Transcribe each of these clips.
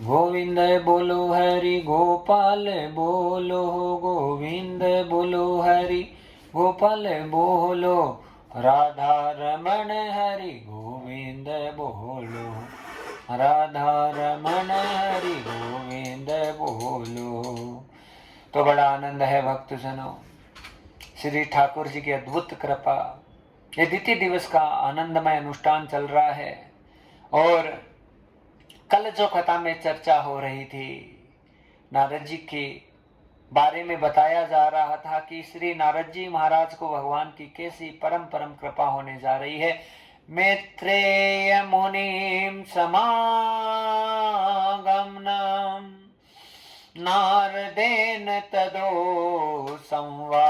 गोविंद बोलो हरि गोपाल बोलो, गोविंद बोलो हरि गोपाल बोलो, राधा रमण हरि गोविंद बोलो, राधा रमण हरि गोविंद बोलो। तो बड़ा आनंद है भक्तजनों, श्री ठाकुर जी की अद्भुत कृपा। ये द्वितीय दिवस का आनंदमय अनुष्ठान चल रहा है और कल जो कथा में चर्चा हो रही थी, नारद जी के बारे में बताया जा रहा था कि श्री नारद जी महाराज को भगवान की कैसी परम परम कृपा होने जा रही है। मैत्रेय मुनिम समागमनम नारदेन तदो संवादयुक्ता।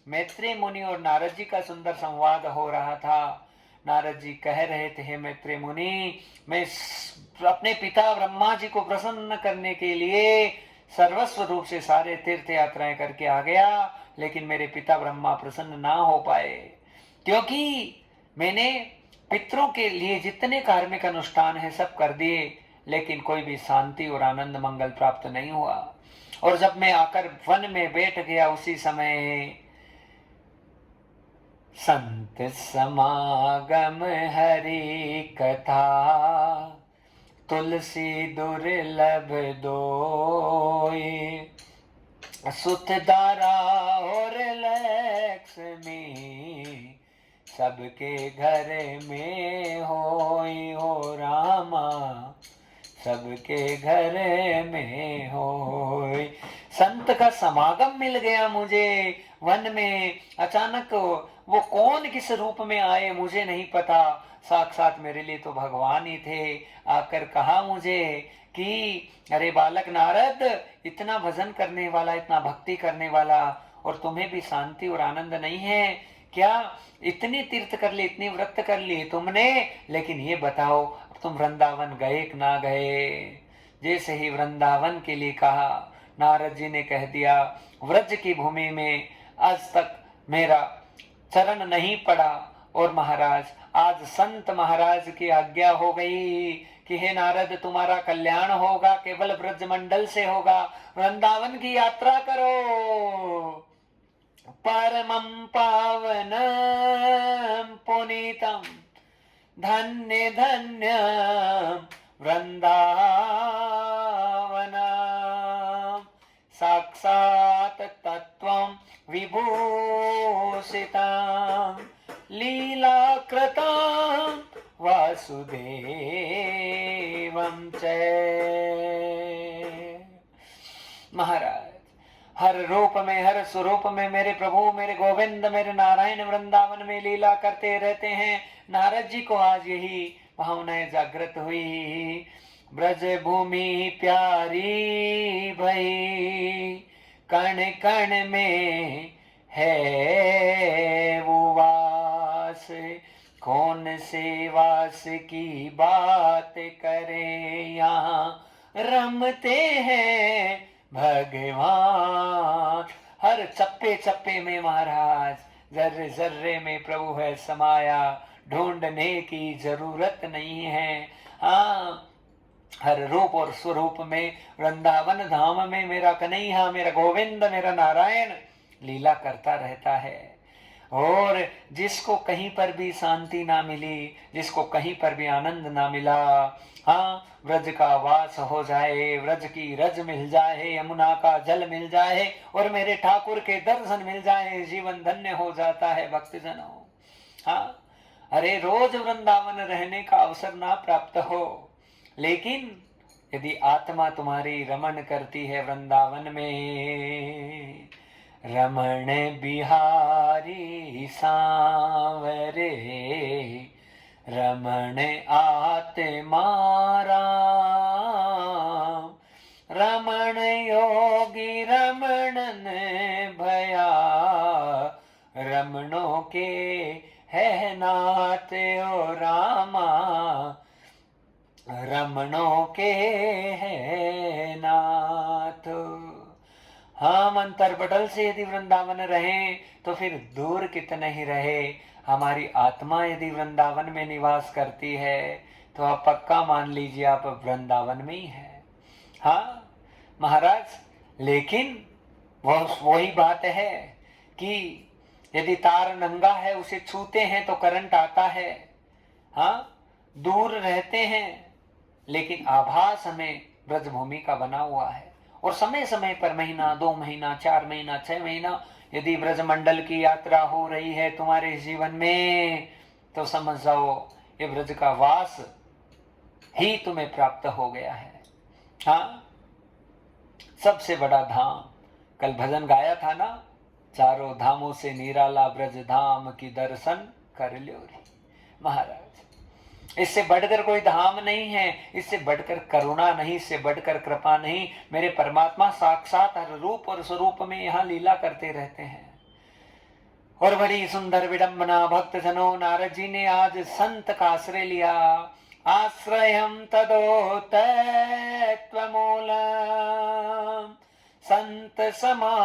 मैत्रेय मुनि और नारद जी का सुंदर संवाद हो रहा था। नारद जी कह रहे थे, हे मैत्रेय मुनि, मैं अपने पिता ब्रह्मा जी को प्रसन्न करने के लिए सर्वस्व रूप से सारे तीर्थ यात्राएं करके आ गया, लेकिन मेरे पिता ब्रह्मा प्रसन्न ना हो पाए, क्योंकि मैंने पितरों के लिए जितने कार्मिक अनुष्ठान है सब कर दिए, लेकिन कोई भी शांति और आनंद मंगल प्राप्त नहीं हुआ। और जब मैं आकर वन में बैठ गया, उसी समय संत समागम हरि कथा, तुलसी दुर्लभ दोई, सुत दारा और लक्ष्मी, सबके घर में होई हो रामा, सबके घर में होई। संत का समागम मिल गया मुझे वन में। अचानक वो कौन किस रूप में आए मुझे नहीं पता, साक्षात मेरे लिए तो भगवान ही थे। आकर कहा मुझे कि अरे बालक नारद, इतना भजन करने वाला, इतना भक्ति करने वाला, और तुम्हें भी शांति और आनंद नहीं है क्या? इतनी तीर्थ कर ली, इतनी व्रत कर ली तुमने, लेकिन ये बताओ तुम वृंदावन गए कि ना गए? जैसे ही वृंदावन के लिए कहा, नारद जी ने कह दिया, व्रज की भूमि में आज तक मेरा चरण नहीं पड़ा, और महाराज आज संत महाराज की आज्ञा हो गई कि हे नारद, तुम्हारा कल्याण होगा, केवल ब्रज मंडल से होगा, वृंदावन की यात्रा करो। परमं पावनं पुनीतं धन्य धन्य वृंदावनम्, साक्षात् तत्त्वं विभूषितं लीलाकृतं वासुदेवं च। महाराज, हर रूप में, हर स्वरूप में मेरे प्रभु, मेरे गोविंद, मेरे नारायण वृंदावन में लीला करते रहते हैं। नारद जी को आज यही भावनाएं जागृत हुई। ब्रज भूमि प्यारी भई, कण कण में है वो वास, कौन से वास की बात करें, यहाँ रमते हैं भगवान। हर चप्पे चप्पे में महाराज, जर्रे जर्रे में प्रभु है समाया, ढूंढने की जरूरत नहीं है। हाँ, हर रूप और स्वरूप में वृंदावन धाम में मेरा कन्हैया, मेरा गोविंद, मेरा नारायण लीला करता रहता है। और जिसको कहीं पर भी शांति ना मिली, जिसको कहीं पर भी आनंद ना मिला, हाँ, व्रज का वास हो जाए, व्रज की रज मिल जाए, यमुना का जल मिल जाए और मेरे ठाकुर के दर्शन मिल जाए, जीवन धन्य हो जाता है भक्तजनों। हाँ, अरे रोज वृंदावन रहने का अवसर ना प्राप्त हो, लेकिन यदि आत्मा तुम्हारी रमण करती है वृंदावन में, रमण बिहारी सांवरे, रमण आत्मा राम, रमण योगी रमणन भया, रमणों के है नाथ ओ रामा, रमणों के है नाथ। हम अंतर्पटल से यदि वृंदावन रहे तो फिर दूर कितने ही रहे, हमारी आत्मा यदि वृंदावन में निवास करती है तो आप पक्का मान लीजिए आप वृंदावन में ही है। हाँ महाराज, लेकिन वही बात है कि यदि तार नंगा है उसे छूते हैं तो करंट आता है। हाँ, दूर रहते हैं लेकिन आभास हमें ब्रजभूमि का बना हुआ है। और समय समय पर, महीना 2 महीना 4 महीना 6 महीना यदि ब्रजमंडल की यात्रा हो रही है तुम्हारे जीवन में तो समझ जाओ ये ब्रज का वास ही तुम्हें प्राप्त हो गया है। हाँ, सबसे बड़ा धाम, कल भजन गाया था ना, चारों धामों से निराला ब्रज धाम की दर्शन कर लो रे। महाराज, इससे बढ़कर कोई धाम नहीं है, इससे बढ़कर करुणा नहीं, इससे बढ़कर कृपा नहीं। मेरे परमात्मा साक्षात हर रूप और स्वरूप में यहाँ लीला करते रहते हैं। और बड़ी सुंदर विडंबना, भक्त जनों, नारद जी ने आज संत का आश्रय लिया। आश्रयम तदोतत्वमूलम संत समागमनम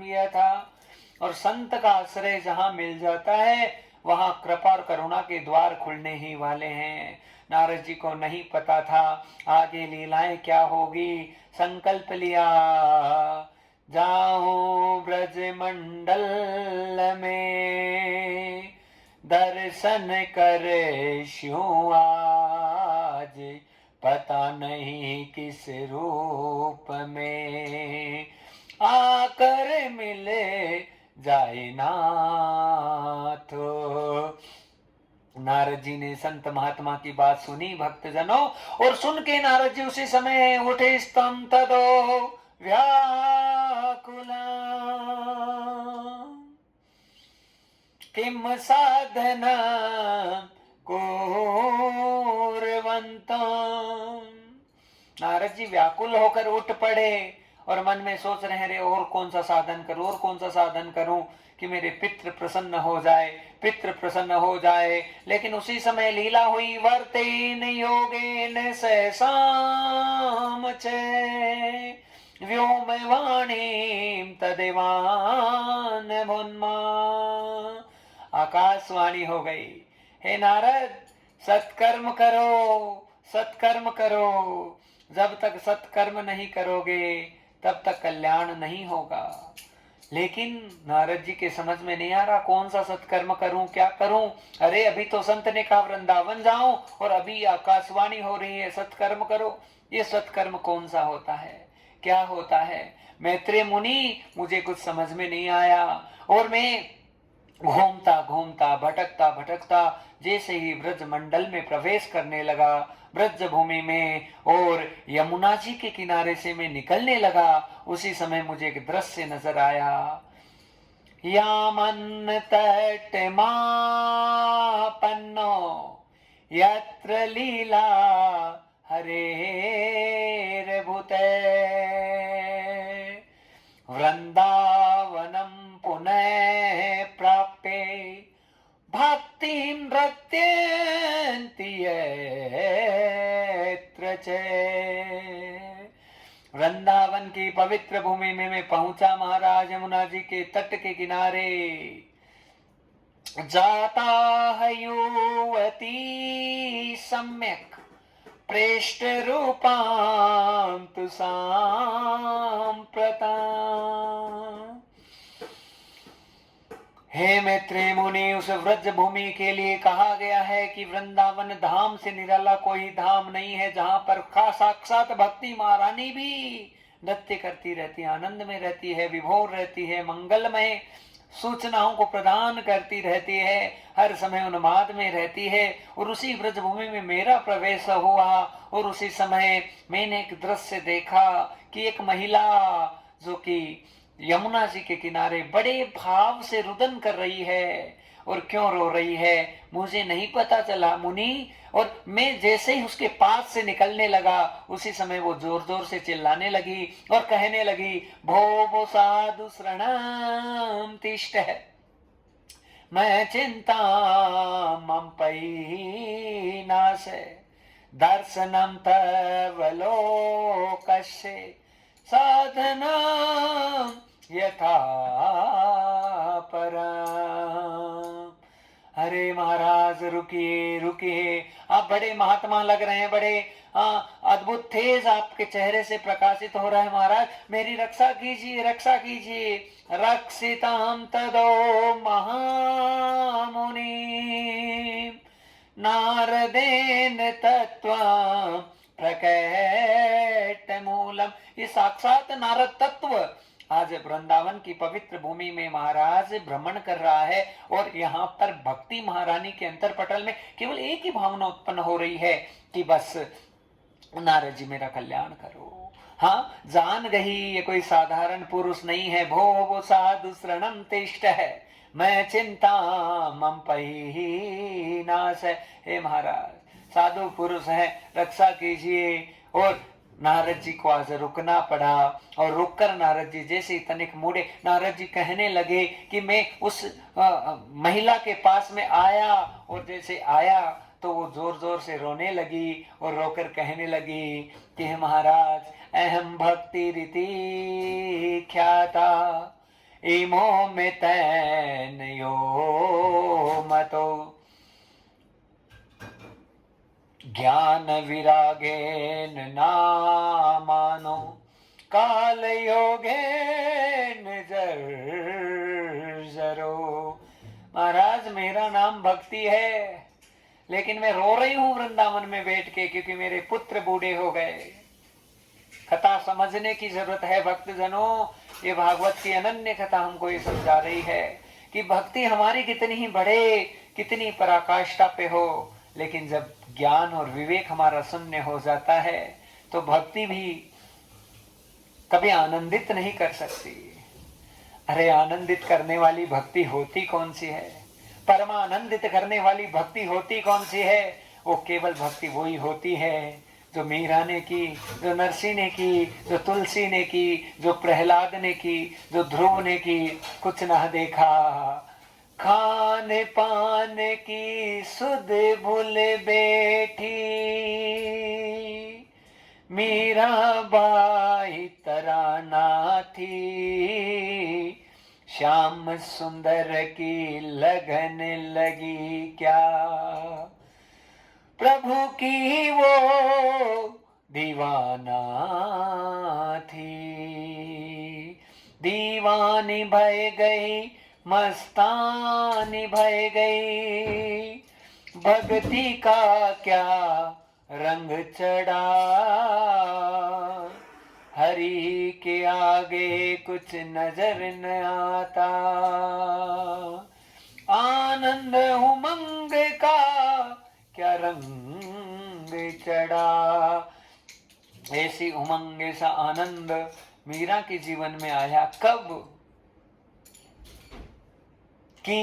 यथा। और संत का आश्रय जहां मिल जाता है वहां कृपा और करुणा के द्वार खुलने ही वाले हैं। नारद जी को नहीं पता था आगे लीलाएं क्या होगी। संकल्प लिया, जाऊं ब्रज मंडल में दर्शन कर श्यूं आज, पता नहीं किस रूप में आकर मिले जाए नाथ। नारद जी ने संत महात्मा की बात सुनी भक्तजनों, और सुन के नारद जी उसी समय उठे, स्तम तदो व्याकुला किम साधना कुर्वन्तम्। नारद जी व्याकुल होकर उठ पड़े और मन में सोच रहे हैं, और कौन सा साधन करूं, और कौन सा साधन करूं कि मेरे पितृ प्रसन्न हो जाए, पितृ प्रसन्न हो जाए। लेकिन उसी समय लीला हुई, वर्तेन योगेन सहसाम चे व्योमवाणीं तदेवान मुन्मा। आकाशवाणी हो गई, हे नारद, सत्कर्म करो, सत्कर्म करो। जब तक सत्कर्म नहीं करोगे तब तक कल्याण नहीं होगा। लेकिन नारद जी के समझ में नहीं आ रहा कौन सा सत्कर्म करूं, क्या करूं। अरे अभी तो संत ने कहा वृंदावन जाऊं और अभी आकाशवाणी हो रही है सत्कर्म करो। ये सत्कर्म कौन सा होता है, क्या होता है? मैत्रेय मुनि, मुझे कुछ समझ में नहीं आया। और मैं घूमता घूमता भटकता भटकता जैसे ही ब्रज मंडल में प्रवेश करने लगा, ब्रज भूमि में, और यमुना जी के किनारे से मैं निकलने लगा, उसी समय मुझे एक दृश्य नजर आया। यामन तटमापन्नो यत्र लीला हरेर भूते वृंदावनम पुनः प्राप्ते भक्ति नृत्यन्ति यत्र च। वृंदावन की पवित्र भूमि में मैं पहुंचा महाराज, यमुना जी के तट के किनारे। जाता है युवती सम्यक प्रेष्ठ रूपां तु सांप्रताम्। हे मैत्रेय मुनि, उस व्रज भूमि के लिए कहा गया है कि वृंदावन धाम से निराला कोई धाम नहीं है, जहां पर साक्षात भक्ति महारानी भी नृत्य करती रहती है, आनंद में रहती है, विभोर रहती है, मंगलमय सूचनाओं को प्रदान करती रहती है, हर समय उन्माद में रहती है। और उसी ब्रज भूमि में मेरा प्रवेश हुआ और उसी समय मैंने एक दृश्य देखा कि एक महिला जो कि यमुना जी के किनारे बड़े भाव से रुदन कर रही है। और क्यों रो रही है मुझे नहीं पता चला मुनि। और मैं जैसे ही उसके पास से निकलने लगा उसी समय वो जोर जोर से चिल्लाने लगी और कहने लगी, भो भो साधु शरणम तिष्ठ, मैं चिंता मम पई नाश। दर्शनं तव लोकस्य साधनं यथा परम। अरे महाराज रुकिए रुकिए, आप बड़े महात्मा लग रहे हैं, बड़े अद्भुत तेज आपके चेहरे से प्रकाशित हो रहा है महाराज, मेरी रक्षा कीजिए रक्षा कीजिए। रक्षितां तदो महामुनि नारदेन तत्त्वं प्रकट मूलम। ये साक्षात नारद तत्व आज वृंदावन की पवित्र भूमि में महाराज भ्रमण कर रहा है, और यहाँ पर भक्ति महारानी के अंतरपटल में केवल एक ही भावना उत्पन्न हो रही है कि बस नारद जी मेरा कल्याण करो। हाँ, जान गई ये कोई साधारण पुरुष नहीं है। भो साधु शरणम तिष्ठ है, मैं चिंता मम पही नाश है। हे महाराज, साधु पुरुष है, रक्षा कीजिए। और नारद जी को आज रुकना पड़ा, और रुककर नारद जी जैसे ही तनिक मुड़े, नारद जी कहने लगे कि मैं उस महिला के पास में आया, और जैसे आया तो वो जोर जोर से रोने लगी, और रोकर कहने लगी कि हे महाराज, अहम भक्ति रीति ख्याता इमो में तैन यो मतो ज्ञान विरागेन नामानो काल योगेन जरो। महाराज, मेरा नाम भक्ति है, लेकिन मैं रो रही हूं वृंदावन में बैठ के, क्योंकि मेरे पुत्र बूढ़े हो गए। कथा समझने की जरूरत है भक्तजनों। ये भागवत की अनन्य कथा हमको ये समझा रही है कि भक्ति हमारी कितनी ही बढ़े, कितनी पराकाष्ठा पे हो, लेकिन जब ज्ञान और विवेक हमारा शून्य हो जाता है तो भक्ति भी कभी आनंदित नहीं कर सकती। अरे, आनंदित करने वाली भक्ति होती कौन सी है? परमानंदित करने वाली भक्ति होती कौन सी है? वो केवल भक्ति वही होती है जो मीरा ने की, जो नरसिंह ने की, जो तुलसी ने की, जो प्रहलाद ने की, जो ध्रुव ने की। कुछ ना देखा, खान पान की सुध भूल बैठी, मीरा बाई तराना थी, श्याम सुंदर की लगन लगी क्या, प्रभु की वो दीवाना थी, दीवानी भय गई, मस्तानी भय गई, भक्ति का क्या रंग चढ़ा, हरि के आगे कुछ नजर न आता, आनंद उमंग का क्या रंग चढ़ा। ऐसी उमंग, ऐसा आनंद मीरा के जीवन में आया कब कि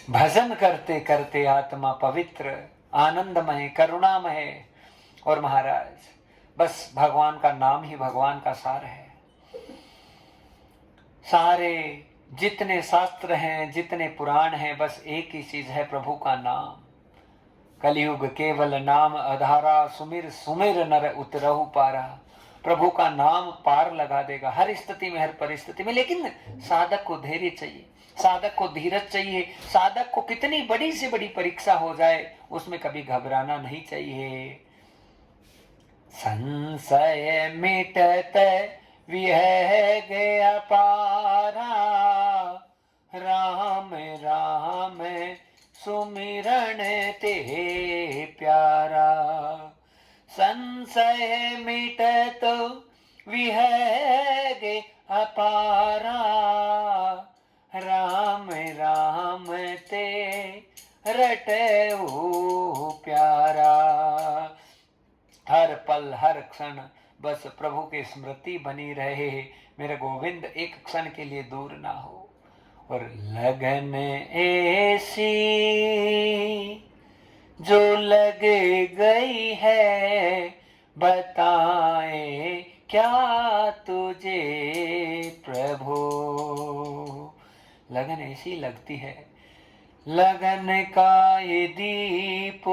भजन करते करते आत्मा पवित्र, आनंदमय, करुणामय। और महाराज, बस भगवान का नाम ही भगवान का सार है। सारे जितने शास्त्र हैं, जितने पुराण हैं, बस एक ही चीज है, प्रभु का नाम। कलयुग केवल नाम आधारा, सुमिर सुमिर नर उतरहु पारा। प्रभु का नाम पार लगा देगा हर स्थिति में, हर परिस्थिति में। लेकिन साधक को धैर्य चाहिए, साधक को धीरज चाहिए। साधक को कितनी बड़ी से बड़ी परीक्षा हो जाए, उसमें कभी घबराना नहीं चाहिए। संशय मिटत विहग अपारा, राम राम सुमिरन ते प्यारा। संशय मिटत विहग अपारा, राम राम ते रटऊ प्यारा। हर पल हर क्षण बस प्रभु की स्मृति बनी रहे, मेरे गोविंद एक क्षण के लिए दूर ना हो। और लगन ऐसी जो लग गई है, बताए क्या तुझे प्रभु। लगन ऐसी लगती है, लगन का ये दीप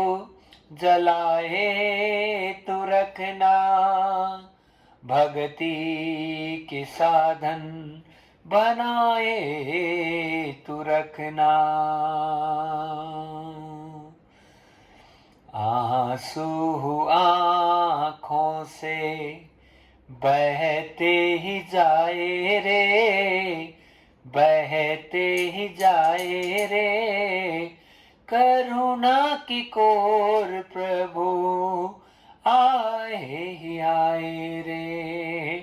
जलाए तू रखना, भक्ति के साधन बनाए तू रखना। आंसू आँखों से बहते ही जाए रे, बहते ही जाए रे, करुणा की कोर प्रभु आए ही आए रे,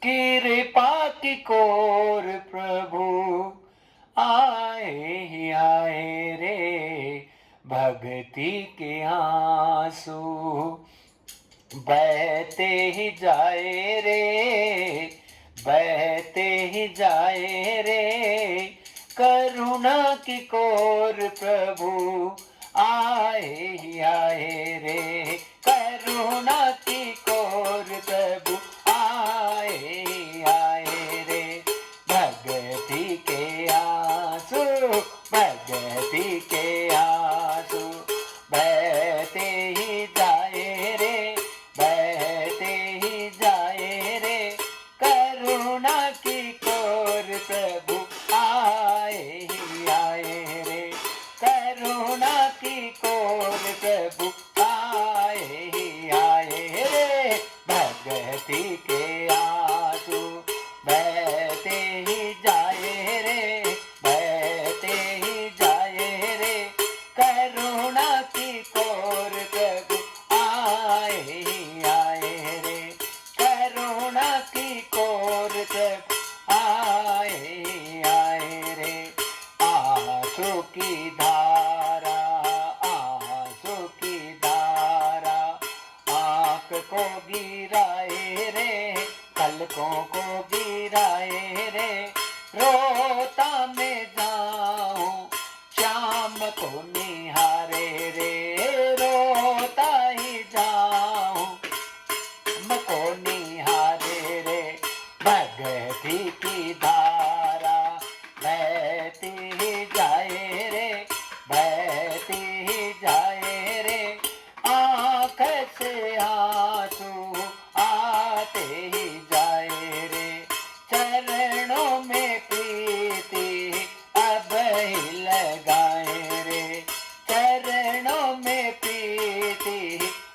कृपा की कोर प्रभु आए ही आए रे, भक्ति के आंसू बहते ही जाए रे, बहते ही जाए रे, करुणा की कोर प्रभु आए ही आए रे, करुणा की कोर प्रभु आए ही आए रे, भक्ति के आंसू, भक्ति के आंसू बहते ही जाए रे, बहते ही जाए रे, करुणा की कोर प्रभु आए ही आए रे, करुणा की कोर प्रभु आए ही आए रे, भक्ति के आंसू बहते ही जाए रे, बहते ही जाए रे, करुणा की कोर प्रभु आए ही आए रे, करुणा की कोर प्रभु आए ही आए रे, आंसू की धारा, आंसू की धारा आँख को गिराए रे, पलकों को गिराए रे, रोता मैं जाऊं शाम को निहारे रे, रोता ही जाऊं को निहारे रे, भक्ति की धारा बहती ही जाए रे, बहती ही जाए रे, आँख से आंसू आते ही जाए रे, चरणों में प्रीति अब ही लगाए रे, चरणों में प्रीति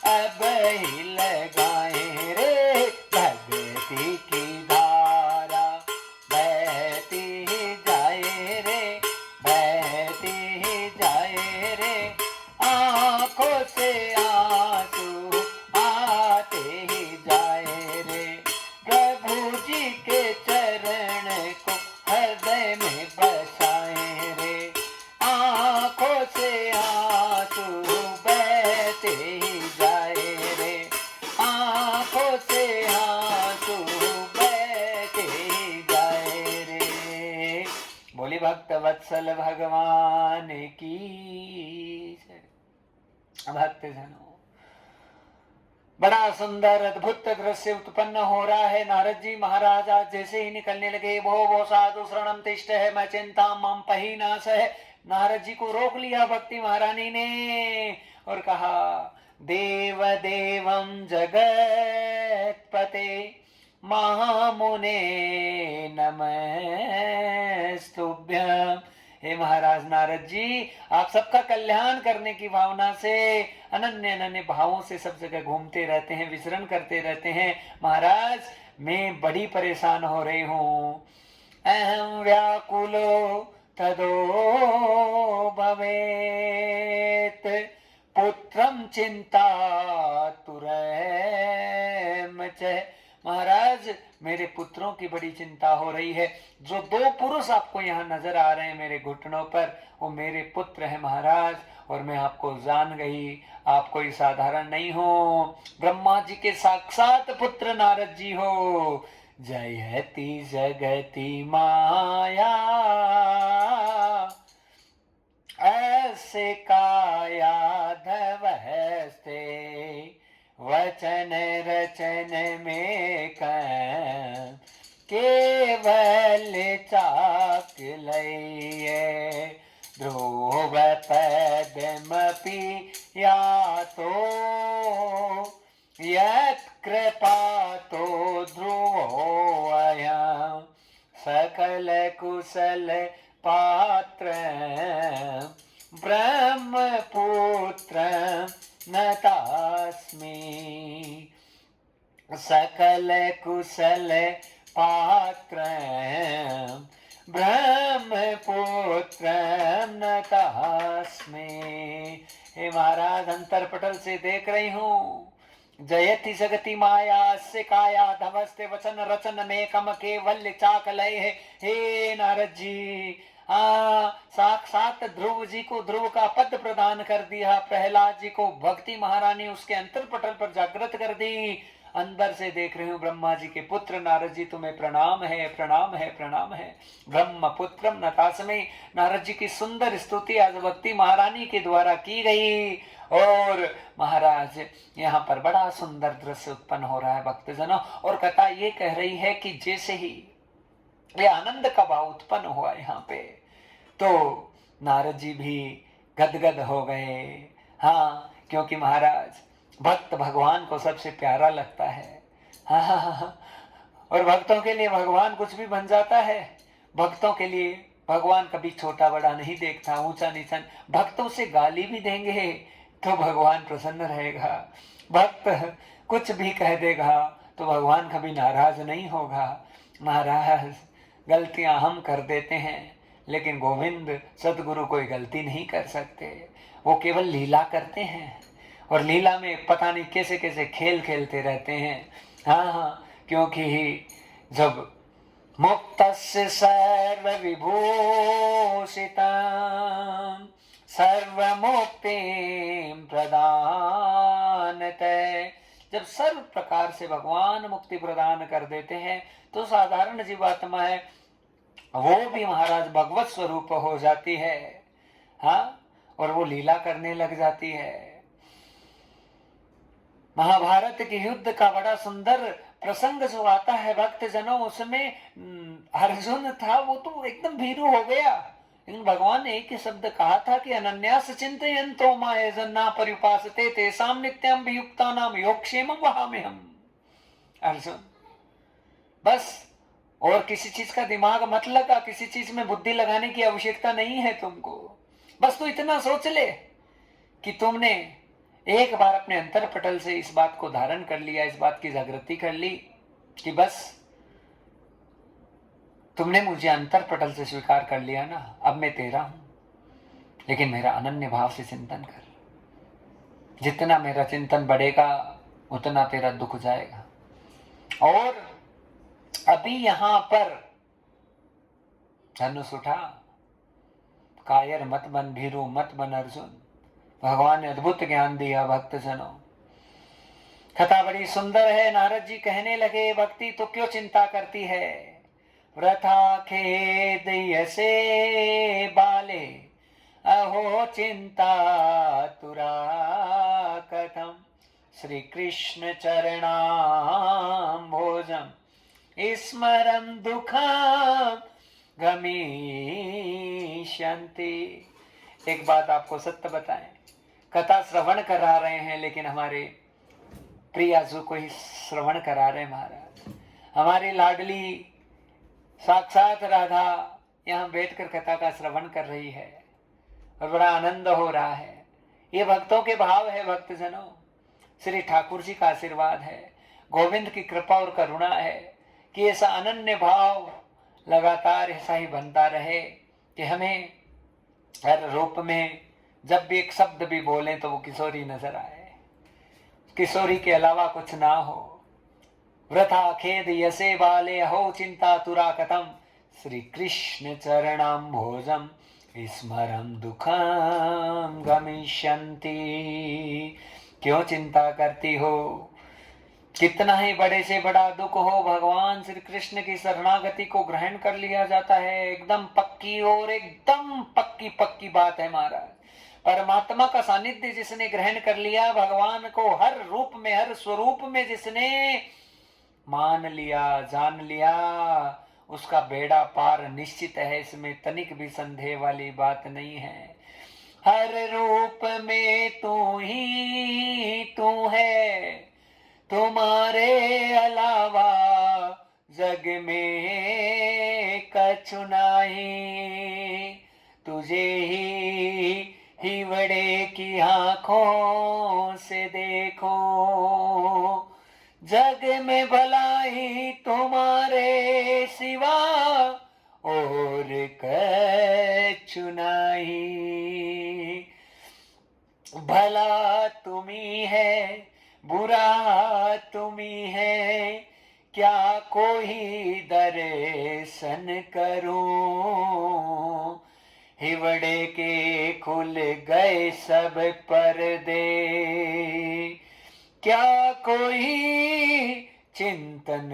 अब ही लगाए रे, भक्ति की धारा बहती ही जाए रे, बहती ही जाए रे, आँखों से आंसू आते ही जाए रे, प्रभु जी के चरण को हृदय में बसाए रे, आँखों से आंसू बहते ही जाए रे, आँखों से आंसू बहते ही जाए रे। बोली भक्त वत्सल भगवान की जय। भक्त जनों, बड़ा सुंदर अद्भुत दृश्य उत्पन्न हो रहा है। नारद जी महाराज आज जैसे ही निकलने लगे, भो साधु शरणम तिष्ठ है मैं चिंता मम पही नाश है, नारद जी को रोक लिया भक्ति महारानी ने और कहा, देव देवम जगत पते महामुने नमस्तुभ्यं। हे महाराज नारद जी, आप सबका कल्याण करने की भावना से अनन्य अनन्य भावों से सब जगह घूमते रहते हैं, विचरण करते रहते हैं। महाराज मैं बड़ी परेशान हो रही हूँ। अहम व्याकुलो तदो भवेत पुत्रम चिंता तुरम च। महाराज मेरे पुत्रों की बड़ी चिंता हो रही है। जो दो पुरुष आपको यहाँ नजर आ रहे हैं मेरे घुटनों पर, वो मेरे पुत्र है महाराज, और मैं आपको जान गई, आप कोई साधारण नहीं हो, ब्रह्मा जी के साक्षात पुत्र नारद जी हो। जयति जगति माया ऐसे काया धवस्ते, वचन रचन में केवल चाक लइए, ध्रुव पदमपि या तो यत्कृपातो ध्रुवोऽयं सकल कुशल पात्र ब्रह्मपुत्र नतास्मि सकल कुशल पात्र ब्रह्मपुत्र नतास्मि। हे महाराज, अंतरपटल से देख रही हूँ, जयति जगति माया से काया धवस्ते वचन रचन में कम केवल चाकलय है। हे नारद जी, साक्षात ध्रुव जी को ध्रुव का पद प्रदान कर दिया, प्रहलाद जी को भक्ति महारानी उसके अंतरपटल पर जागृत कर दी। अंदर से देख रहे हो ब्रह्मा जी के पुत्र नारद जी, तुम्हें प्रणाम है, प्रणाम है, प्रणाम है। ब्रह्म पुत्रम नतास्मि। नारद जी की सुंदर स्तुति आज भक्ति महारानी के द्वारा की गई। और महाराज, यहाँ पर बड़ा सुंदर दृश्य उत्पन्न हो रहा है भक्तजनों। और कथा ये कह रही है कि जैसे ही ये आनंद का भाव उत्पन्न हुआ यहाँ पे, तो नारद जी भी गदगद हो गए। हाँ, क्योंकि महाराज, भक्त भगवान को सबसे प्यारा लगता है। हाँ, और भक्तों के लिए भगवान कुछ भी बन जाता है। भक्तों के लिए भगवान कभी छोटा बड़ा नहीं देखता, ऊंचा नीचा। भक्तों से गाली भी देंगे तो भगवान प्रसन्न रहेगा। भक्त कुछ भी कह देगा तो भगवान कभी नाराज नहीं होगा। महाराज, गलतियां हम कर देते हैं, लेकिन गोविंद सदगुरु कोई गलती नहीं कर सकते। वो केवल लीला करते हैं, और लीला में पता नहीं कैसे कैसे खेल खेलते रहते हैं। हाँ, क्योंकि जब मुक्तस्य सर्व विभूषितं सर्वमुक्तिं प्रदानते, जब सर्व प्रकार से भगवान मुक्ति प्रदान कर देते हैं, तो साधारण जीवात्मा है वो भी महाराज भगवत स्वरूप हो जाती है। हाँ, और वो लीला करने लग जाती है। महाभारत के युद्ध का बड़ा सुंदर प्रसंग जो आता है भक्तजनों, उसमें अर्जुन था, वो तो एकदम भीरू हो गया। लेकिन भगवान ने एक ही शब्द कहा था कि अनन्यास चिंतयन्तो मां जन्ना परिपासते तेषां नित्यं वियुक्तानां योगक्षेमं वहाम्यहम्। अर्जुन, बस और किसी चीज का दिमाग मत लगा, किसी चीज में बुद्धि लगाने की आवश्यकता नहीं है तुमको। बस तू इतना सोच ले कि तुमने एक बार अपने अंतरपटल से इस बात को धारण कर लिया, इस बात की जागृति कर ली कि बस तुमने मुझे अंतरपटल से स्वीकार कर लिया ना, अब मैं तेरा हूं। लेकिन मेरा अनन्य भाव से चिंतन कर, जितना मेरा चिंतन बढ़ेगा उतना तेरा दुख जाएगा। और अभी यहां पर धनुष उठा, कायर मत बन, भीरू मत बन अर्जुन। भगवान ने अद्भुत ज्ञान दिया भक्तजनों। कथा बड़ी सुंदर है। नारद जी कहने लगे, भक्ति तो क्यों चिंता करती है, वृथा खेद यसे बाले, अहो चिंता तुरा कथम, श्री कृष्ण चरणाम्भोजम स्मरं दुखम गमिष्यन्ति। एक बात आपको सत्य बताएं, कथा श्रवण करा रहे हैं, लेकिन हमारे प्रियाजू को ही श्रवण करा रहे हैं महाराज। हमारी लाडली साक्षात राधा यहाँ बैठकर कथा का श्रवण कर रही है और बड़ा आनंद हो रहा है। ये भक्तों के भाव है भक्तजनों, श्री ठाकुर जी का आशीर्वाद है, गोविंद की कृपा और करुणा है कि ऐसा अनन्य भाव लगातार ऐसा ही बनता रहे कि हमें हर रूप में जब भी एक शब्द भी बोले तो वो किशोरी नजर आए, किशोरी के अलावा कुछ ना हो। वृथा खेद यसे बाले, हो चिंता तुरा कथम, श्री कृष्ण चरणाम्भोजम स्मरं दुखम गमिष्यन्ति। क्यों चिंता करती हो? कितना ही बड़े से बड़ा दुख हो, भगवान श्री कृष्ण की शरणागति को ग्रहण कर लिया जाता है। एकदम पक्की और एकदम पक्की पक्की बात है महाराज। परमात्मा का सानिध्य जिसने ग्रहण कर लिया, भगवान को हर रूप में हर स्वरूप में जिसने मान लिया, जान लिया, उसका बेड़ा पार निश्चित है। इसमें तनिक भी संदेह वाली बात नहीं है। हर रूप में तू ही तू है, तुम्हारे अलावा जग में कछु नहीं। तुझे ही बड़े की आंखों से देखो, जग में भलाई तुम्हारे सिवा और कछु नहीं। भला तुम्ही है, बुरा तुम्ही है, क्या कोई दर्शन करूं। हिवड़े के खुल गए सब पर्दे, क्या कोई चिंतन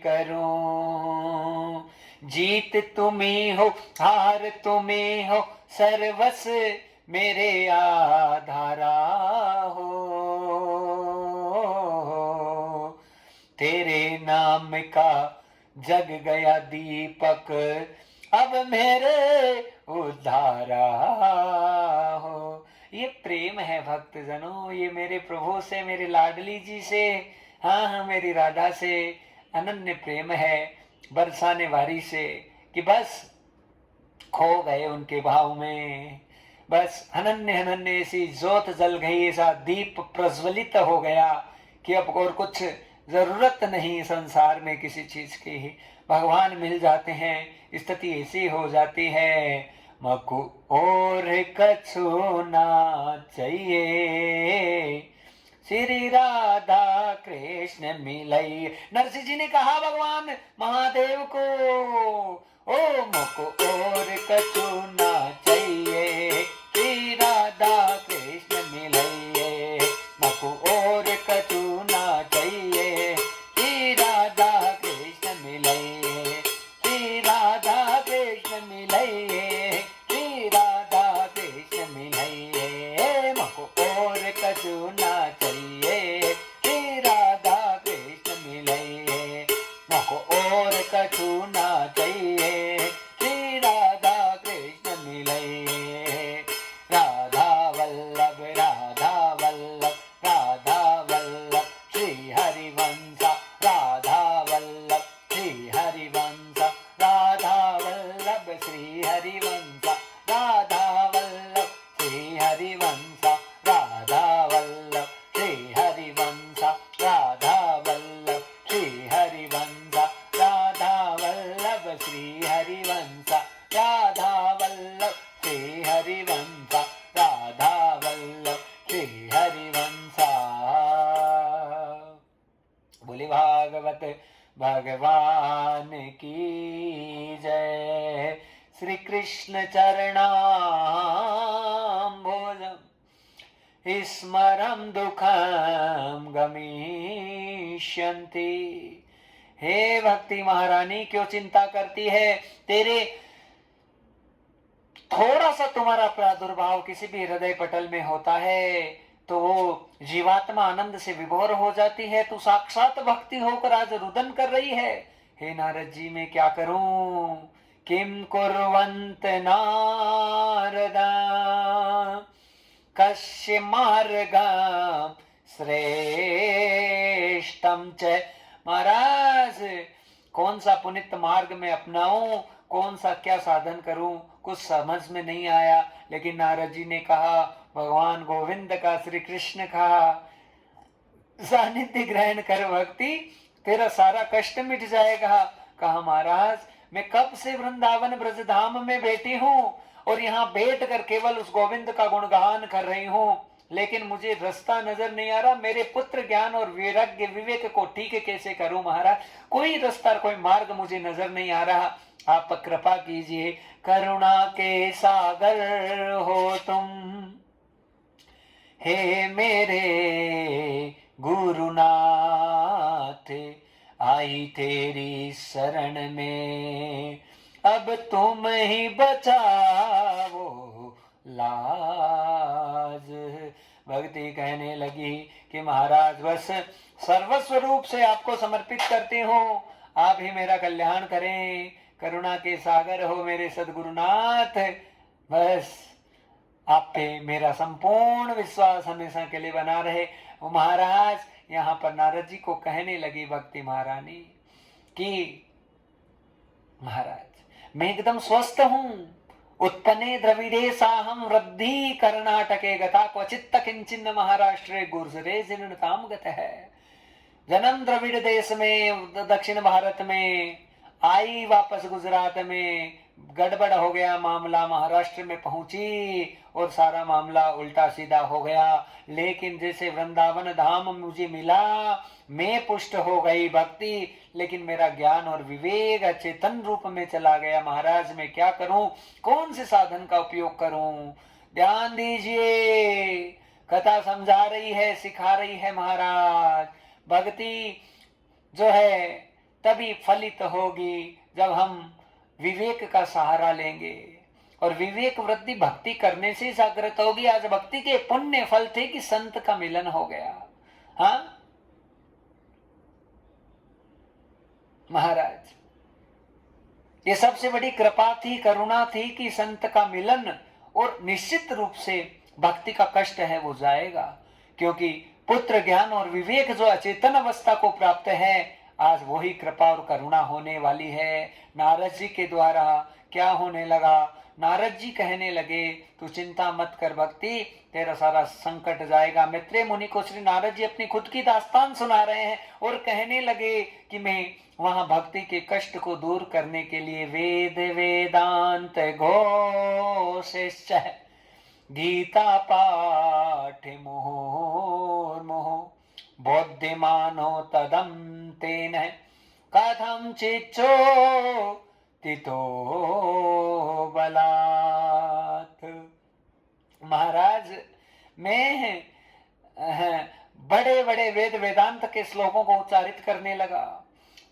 करूं। जीत तुम्ही हो, हार तुम्ही हो, सर्वस मेरे आधारा हो। तेरे नाम का जग गया दीपक, अब मेरे उद्धारा हो। ये प्रेम है भक्तजनों, ये मेरे प्रभु से, मेरी लाडली जी से, हाँ हाँ मेरी राधा से अनन्य प्रेम है, बरसाने वारी से, कि बस खो गए उनके भाव में। बस अनन्य अनन्य ऐसी ज्योत जल गई, ऐसा दीप प्रज्वलित हो गया कि अब और कुछ जरूरत नहीं संसार में किसी चीज की। भगवान मिल जाते हैं, स्थिति ऐसी हो जाती है, मकु और कछु ना चाहिए। श्री राधा कृष्ण मिलई। नरसिंह जी ने कहा भगवान महादेव को, ओ मको और कछु ना चाहिए, श्री राधा कृष्ण मिलइए। मको और कछु ना चाहिए, श्री राधा कृष्ण मिलइए। श्री राधा कृष्ण मिलइए, श्री राधा कृष्ण मिलइए। मको और कछु ना चाहिए, श्री राधा कृष्ण मिलइए। मको और कछु ना चाहिए, श्री राधा कृष्ण मिलइए। राधा वल्लभ, राधा वल्लभ, राधा वल्लभ श्री हरिवंश, राधा वल्लभ श्री हरिवंश, राधा वल्लभ श्री हरिवंश, राधा वल्लभ श्री हरिवंश, राधा वल्लभ श्री हरिवंश, राधा वल्लभ श्री हरिवंश, राधा वल्लभ श्री हरिवंश, राधा वल्लभ श्री हरिवंश, राधा वल्लभ श्री हरिवंश। बोले भागवत भगवान की जय। श्री कृष्ण चरणाम्बोजम् स्मरं दुखम गमिष्यन्ति। हे भक्ति महारानी, क्यों चिंता करती है? तेरे थोड़ा सा तुम्हारा प्रादुर्भाव किसी भी हृदय पटल में होता है तो वो जीवात्मा आनंद से विभोर हो जाती है। तू साक्षात भक्ति होकर आज रुदन कर रही है। हे नारद जी, मैं क्या करूं? किम कुर्वन्त नारदा कस्य मार्गम श्रेष्ठम च। महाराज, कौन सा पुनित मार्ग में अपनाऊं, कौन सा क्या साधन करूं, कुछ समझ में नहीं आया। लेकिन नारद जी ने कहा, भगवान गोविंद का, श्री कृष्ण का सानिध्य ग्रहण कर भक्ति, तेरा सारा कष्ट मिट जाएगा। कहा महाराज, मैं कब से वृंदावन ब्रजधाम में बैठी हूँ और यहाँ बैठ कर केवल उस गोविंद का गुणगान कर रही हूँ, लेकिन मुझे रास्ता नजर नहीं आ रहा। मेरे पुत्र ज्ञान और वैराग्य विवेक को ठीक कैसे करूं महाराज? कोई रास्ता, कोई मार्ग मुझे नजर नहीं आ रहा। आप कृपा कीजिए, करुणा के सागर हो तुम, हे मेरे गुरुनाथ। आई तेरी शरण में, अब तुम ही बचाओ लाज। भक्ति कहने लगी कि महाराज, बस सर्वस्व रूप से आपको समर्पित करती हूँ, आप ही मेरा कल्याण करें। करुणा के सागर हो मेरे सदगुरुनाथ, बस आप पे मेरा संपूर्ण विश्वास हमेशा के लिए बना रहे। वो महाराज यहाँ पर नारद जी को कहने लगी भक्ति महारानी कि महाराज मैं एकदम स्वस्थ हूं। उत्पन्ने द्रविड़े साहम वृद्धि कर्नाटके गता क्वचित्त किंचिन्न महाराष्ट्रे गुर्जरे जीर्णताम गत है। जन्म द्रविड़ देश में दक्षिण भारत में, आई वापस गुजरात में, गड़बड़ हो गया मामला, महाराष्ट्र में पहुंची और सारा मामला उल्टा सीधा हो गया। लेकिन जैसे वृंदावन धाम मुझे मिला, मैं पुष्ट हो गई भक्ति, लेकिन मेरा ज्ञान और विवेक चेतन रूप में चला गया। महाराज मैं क्या करूं, कौन से साधन का उपयोग करूं? ध्यान दीजिए, कथा समझा रही है, सिखा रही है महाराज। भक्ति जो है तभी फलित होगी जब हम विवेक का सहारा लेंगे, और विवेक वृद्धि भक्ति करने से जागृत होगी। आज भक्ति के पुण्य फल थे कि संत का मिलन हो गया। हाँ महाराज, ये सबसे बड़ी कृपा थी, करुणा थी कि संत का मिलन, और निश्चित रूप से भक्ति का कष्ट है वो जाएगा, क्योंकि पुत्र ज्ञान और विवेक जो अचेतन अवस्था को प्राप्त है, आज वही कृपा और करुणा होने वाली है। नारद जी के द्वारा क्या होने लगा, नारद जी कहने लगे तू चिंता मत कर भक्ति, तेरा सारा संकट जाएगा। मैत्रेय मुनि को श्री नारद जी अपनी खुद की दास्तान सुना रहे हैं और कहने लगे कि मैं वहां भक्ति के कष्ट को दूर करने के लिए वेद वेदांत घोषश्च गीता पाठ मुहुर्मुहुः बोध्यमानो तदं तेन कथं चिच्चो तितो बलात्। महाराज मैं बड़े बड़े वेद वेदांत के श्लोकों को उच्चारित करने लगा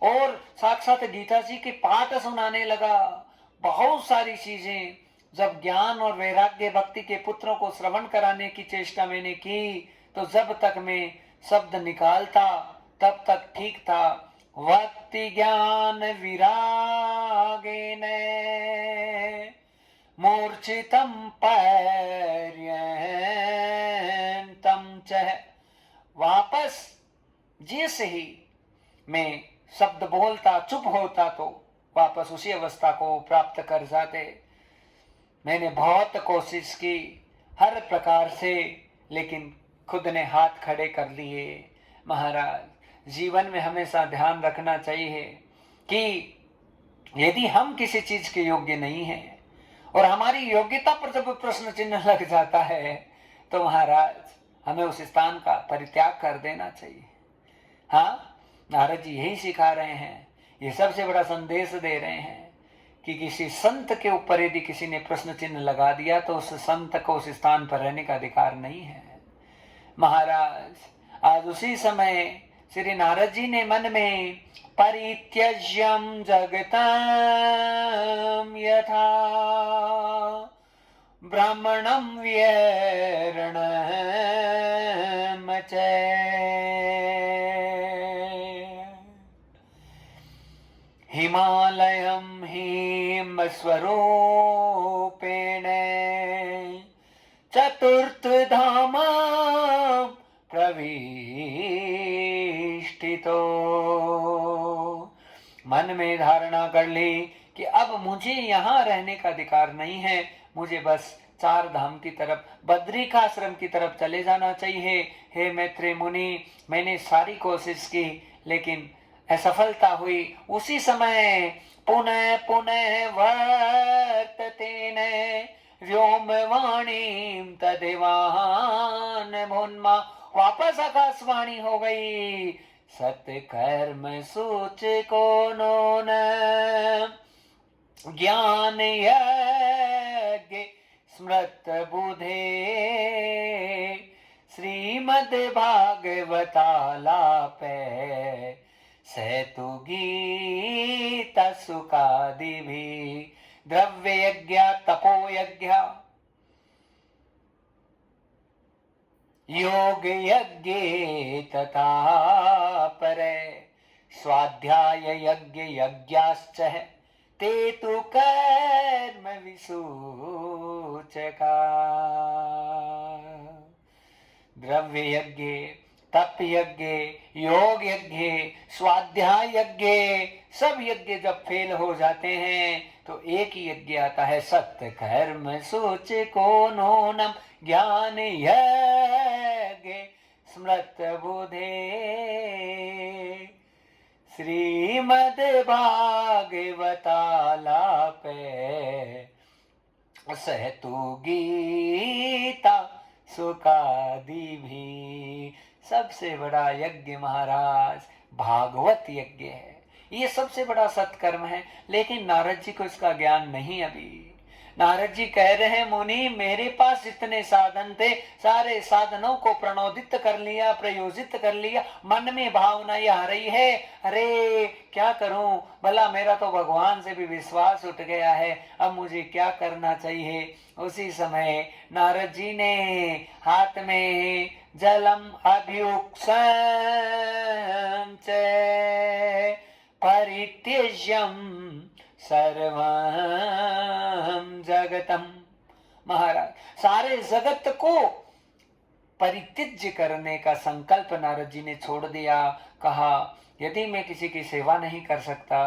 और साक्षात गीता जी के पाठ सुनाने लगा। बहुत सारी चीजें जब ज्ञान और वैराग्य भक्ति के पुत्रों को श्रवण कराने की चेष्टा मैंने की, तो जब तक मैं शब्द निकालता तब तक ठीक था। भक्ति ज्ञान विरागेन मूर्छितं पर्यन्तं च। वापस जैसे ही मैं शब्द बोलता, चुप होता, तो वापस उसी अवस्था को प्राप्त कर जाते। मैंने बहुत कोशिश की हर प्रकार से, लेकिन खुद ने हाथ खड़े कर लिए। महाराज जीवन में हमेशा ध्यान रखना चाहिए कि यदि हम किसी चीज के योग्य नहीं हैं और हमारी योग्यता पर जब प्रश्न चिन्ह लग जाता है, तो महाराज हमें उस स्थान का परित्याग कर देना चाहिए। हाँ, नारद जी यही सिखा रहे हैं, ये सबसे बड़ा संदेश दे रहे हैं कि किसी संत के ऊपर यदि किसी ने प्रश्न चिन्ह लगा दिया तो उस संत को उस स्थान पर रहने का अधिकार नहीं है। महाराज आज उसी समय श्री नारद जी ने मन में परित्यज्यम जगतम यथा ब्राह्मणम व्यरणम च हिमालयम हिम स्वरूपेण चतुर्थ धाम प्रविष्टितो। मन में धारणा कर ली कि अब मुझे यहाँ रहने का अधिकार नहीं है, मुझे बस चार धाम की तरफ, बद्रिकाश्रम की तरफ चले जाना चाहिए। हे मैत्रेय मुनि, मैंने सारी कोशिश की लेकिन असफलता हुई। उसी समय पुनः पुनः वर्ततेन व्योमवाणी तदेवान भुन्मा। वापस आकाशवाणी हो गई, सत्कर्म सूचको नोन ज्ञान यज्ञ स्मृत बुधे श्रीमद् भागवतालापे सेतु गीता सुखादिभि द्रव्य यज्ञ तपो यज्ञ योग यज्ञ तथा परे स्वाध्याय यज्ञ यज्ञाश्च ते तु कर्म विसूचकाः। सूचका। द्रव्य यज्ञ, तप यज्ञ, योग यज्ञ, स्वाध्याय यज्ञ, सब यज्ञ जब फेल हो जाते हैं तो एक ही यज्ञ आता है, सत्य कर्म सूचको नूनम ज्ञान यज्ञ स्मृत बुधे श्रीमद् भागवतालापे सहतु गीता सुकादि भी। सबसे बड़ा यज्ञ महाराज भागवत यज्ञ है, ये सबसे बड़ा सत्कर्म है। लेकिन नारद जी को इसका ज्ञान नहीं। अभी नारद जी कह रहे हैं, मुनि मेरे पास इतने साधन थे, सारे साधनों को प्रणोदित कर लिया, प्रयोजित कर लिया, मन में भावना ये आ रही है, अरे क्या करूं, भला मेरा तो भगवान से भी विश्वास उठ गया है, अब मुझे क्या करना चाहिए। उसी समय नारद जी ने हाथ में जलम अभ्युक्सं च परित्यज्यं सर्वं जगतम। महाराज सारे जगत को परित्यज्य करने का संकल्प नारद जी ने छोड़ दिया। कहा यदि मैं किसी की सेवा नहीं कर सकता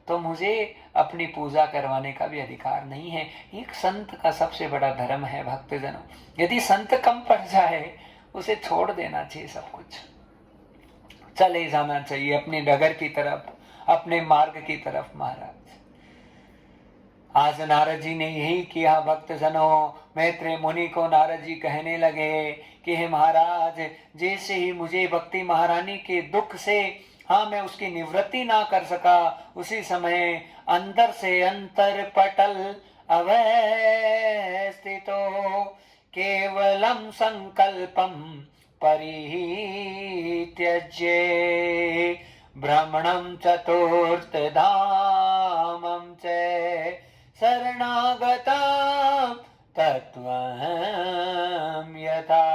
तो मुझे अपनी पूजा करवाने का भी अधिकार नहीं है। एक संत का सबसे बड़ा धर्म है भक्तजनों, यदि संत कम पड़ जाए उसे छोड़ देना चाहिए, सब कुछ चले जाना चाहिए अपनी डगर की तरफ, अपने मार्ग की तरफ। महाराज आज नारद जी ने यही किया भक्तजनों। मैत्रेय मुनि को नारद जी कहने लगे कि हे महाराज, जैसे ही मुझे भक्ति महारानी के दुख से मैं उसकी निवृत्ति ना कर सका, उसी समय अंदर से अंतर पटल अवस्थितो केवलम संकल्पम परित्यज्य भ्रमणं चतुर्थधामं च शरणागतं तत्त्वं यथा।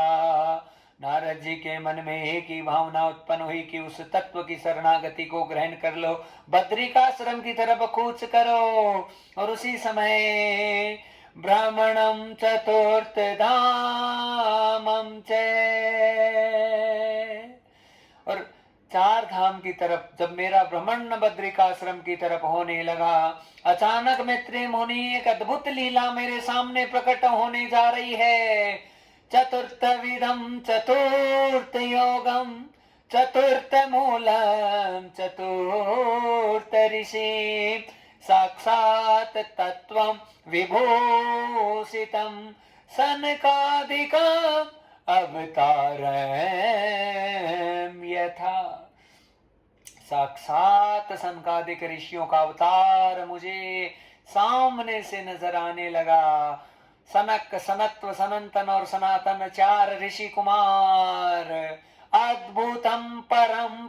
नारद जी के मन में एक ही भावना उत्पन्न हुई कि उस तत्व की शरणागति को ग्रहण कर लो, बद्रिकाश्रम की तरफ कूच करो। और उसी समय भ्रमणं चतुर्थधामं च, और चार धाम की तरफ जब मेरा भ्रमण बद्रिकाश्रम की तरफ होने लगा, अचानक मैत्रेय मुनि एक अद्भुत लीला मेरे सामने प्रकट होने जा रही है। चतुर्थ विधम चतुर्थ योगम चतुर्थ मूलम चतुर्थ ऋषि साक्षात तत्वं विभूषितम सनकादिकम् अवतारम यथा। साक्षात सनकादिक ऋषियों का अवतार मुझे सामने से नजर आने लगा। सनक, सनत्व, सनंतन और सनातन चार ऋषि कुमार, अद्भुतम परम्परामूलम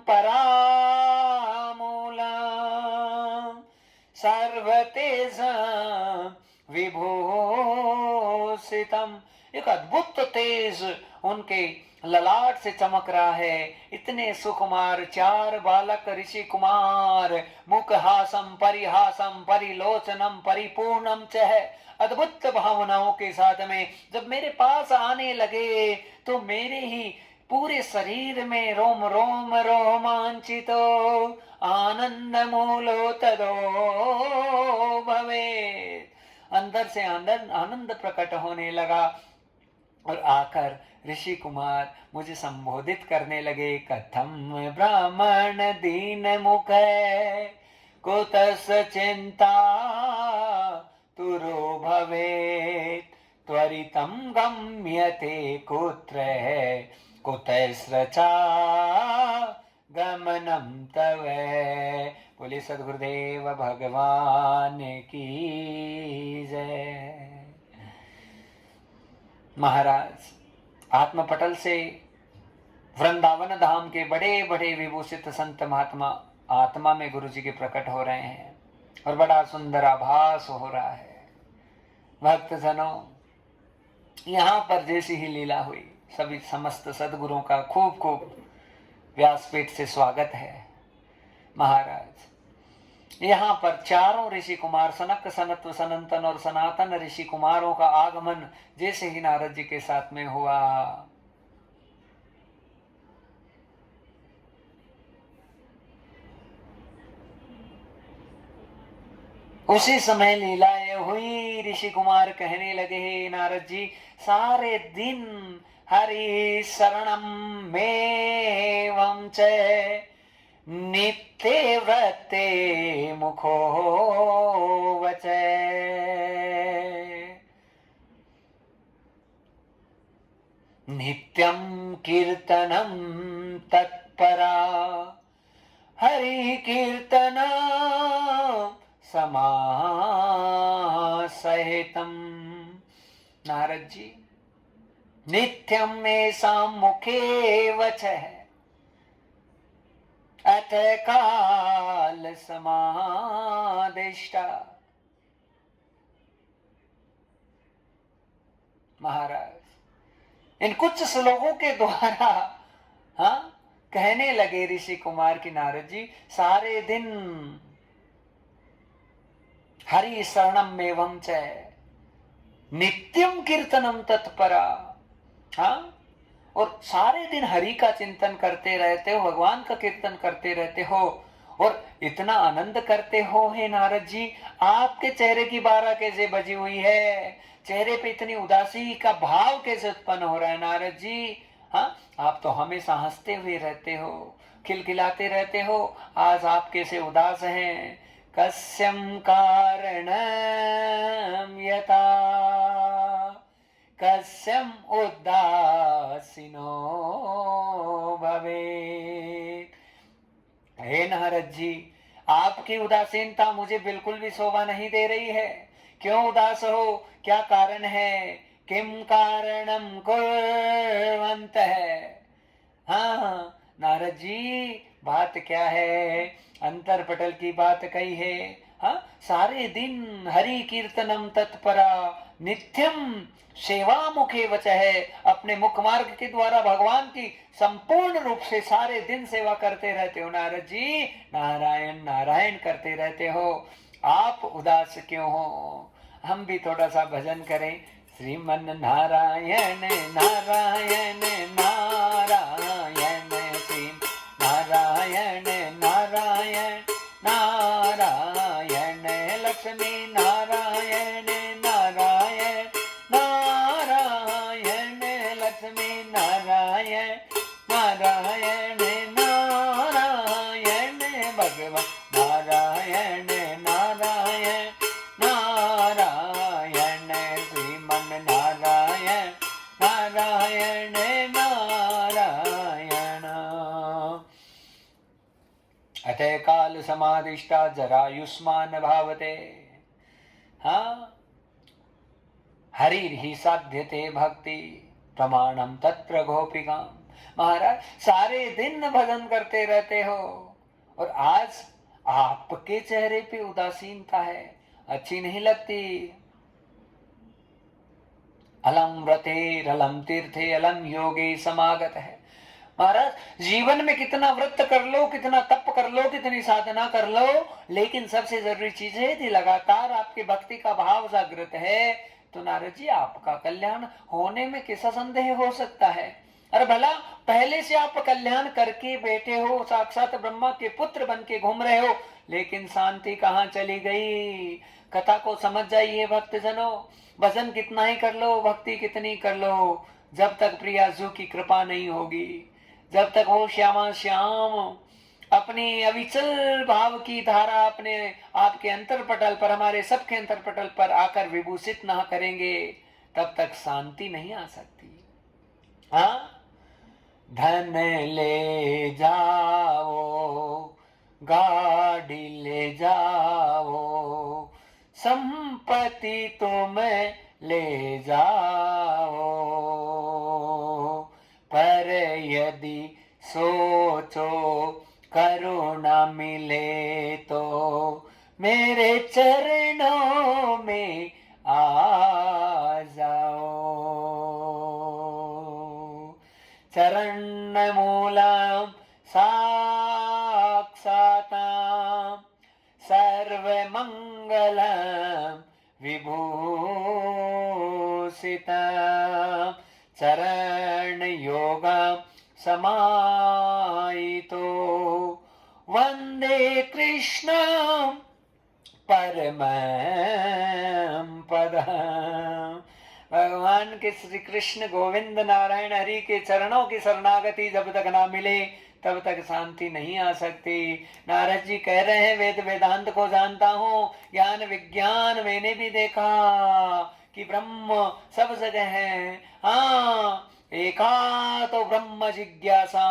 सर्वतेजं विभूषितम। एक अद्भुत तेज उनके ललाट से चमक रहा है। इतने सुकुमार चार बालक ऋषि कुमार, मुखहासम परिहासम परिलोचनम परिपूर्णम च है। अद्भुत भावनाओं के साथ में जब मेरे पास आने लगे तो मेरे ही पूरे शरीर में रोम रोम रोमांचितो आनंद मूलो तदो भवेत्। अंदर से आनंद प्रकट होने लगा और आकर ऋषि कुमार मुझे संबोधित करने लगे। कथम ब्राह्मण दीन मुख कुतस चिंता तुरो भवेत् त्वरितं गम्यते कुत्र कुतस्रचा गमनम तव। बोले सद्गुरुदेव भगवान की जय। महाराज आत्मपटल से वृंदावन धाम के बड़े बड़े विभूषित संत महात्मा आत्मा में गुरु जी के प्रकट हो रहे हैं और बड़ा सुंदर आभास हो रहा है। भक्तजनों, यहाँ पर जैसी ही लीला हुई, सभी समस्त सदगुरुओं का खूब खूब व्यासपीठ से स्वागत है। महाराज यहाँ पर चारों ऋषि कुमार सनक सनत्व सनंतन और सनातन ऋषि कुमारों का आगमन जैसे ही नारद जी के साथ में हुआ, उसी समय लीलाएं हुई। ऋषि कुमार कहने लगे, नारद जी सारे दिन हरि शरणम में च नित्य व्रते मुखो वच, नित्यं कीर्तनं तत्परा हरि कीर्तन समासहितम। नारद जी नित्यम में मुखे वच है, अत काल समादिष्टा। महाराज इन कुछ श्लोकों के द्वारा हाँ कहने लगे ऋषि कुमार की, नारद जी सारे दिन हरि शरणम एवं च नित्यम कीर्तनम तत्परा, हाँ और सारे दिन हरि का चिंतन करते रहते हो, भगवान का कीर्तन करते रहते हो और इतना आनंद करते हो। हे नारद जी आपके चेहरे की बारह कैसे बजी हुई है, चेहरे पे इतनी उदासी का भाव कैसे उत्पन्न हो रहा है नारद जी। हाँ आप तो हमेशा हंसते हुए रहते हो, खिलखिलाते रहते हो, आज आप कैसे उदास हैं। कस्यम कारणम यथा कस्यम उदासीनो भवेत्। हे नारद जी आपकी उदासीनता मुझे बिल्कुल भी शोभा नहीं दे रही है। क्यों उदास हो, क्या कारण है। किम कारणम कुर्वन्त है। हाँ नारद जी बात क्या है, अंतर पटल की बात कही है। हाँ सारे दिन हरि कीर्तनम तत्परा नित्यम सेवा मुखे वच है, अपने मुख मार्ग के द्वारा भगवान की संपूर्ण रूप से सारे दिन सेवा करते रहते हो नारद जी, नारायण नारायण करते रहते हो। आप उदास क्यों हो। हम भी थोड़ा सा भजन करें। श्रीमन नारायण नारायण नारायण श्री नारायण नारायण नारायण लक्ष्मी नारायण नारायण नारायण लक्ष्मी नारायण नारायण नारायण भगवान नारायण नारायण नारायण श्रीमन नारायण नारायण नारायण। अतः काल समादिष्टा जरायुष्मान भावते। हाँ हरिर्हि साध्यते भक्ति प्रमाणम तत्र गोपिका। महाराज सारे दिन भजन करते रहते हो और आज आपके चेहरे पे उदासीनता है, अच्छी नहीं लगती। अलम व्रते अलम तीर्थे अलम योगे समागत है। महाराज जीवन में कितना व्रत कर लो, कितना तप कर लो, कितनी साधना कर लो, लेकिन सबसे जरूरी चीज है यदि लगातार आपकी भक्ति का भाव जागृत है तो नारद जी आपका कल्याण होने में कैसा संदेह हो सकता है। अरे भला पहले से आप कल्याण करके बैठे हो, साक्षात ब्रह्मा के पुत्र बन के घूम रहे हो, लेकिन शांति कहाँ चली गई। कथा को समझ जाइए भक्तजनों, भजन कितना ही कर लो, भक्ति कितनी कर लो, जब तक प्रियाजू की कृपा नहीं होगी, जब तक वो श्यामा श्याम अपनी अविचल भाव की धारा अपने आपके अंतरपटल पर, हमारे सबके अंतरपटल पर आकर विभूषित ना करेंगे, तब तक शांति नहीं आ सकती। हाँ धन ले जाओ गाड़ी ले जाओ, संपत्ति तुम ले जाओ, पर यदि सोचो करुणा मिले तो मेरे चरणों में आ जाओ। चरण मूलम साक्षातां सर्वमङ्गलं विभूषितं चरणयोगं समाहितो वन्दे कृष्णं परमं पदम्। भगवान के श्री कृष्ण गोविंद नारायण हरि के चरणों की शरणागति जब तक ना मिले तब तक शांति नहीं आ सकती। नारद जी कह रहे हैं वेद वेदांत को जानता हूँ, ज्ञान विज्ञान मैंने भी देखा कि ब्रह्म सब जगह है। हाँ, एका तो ब्रह्म जिज्ञासा,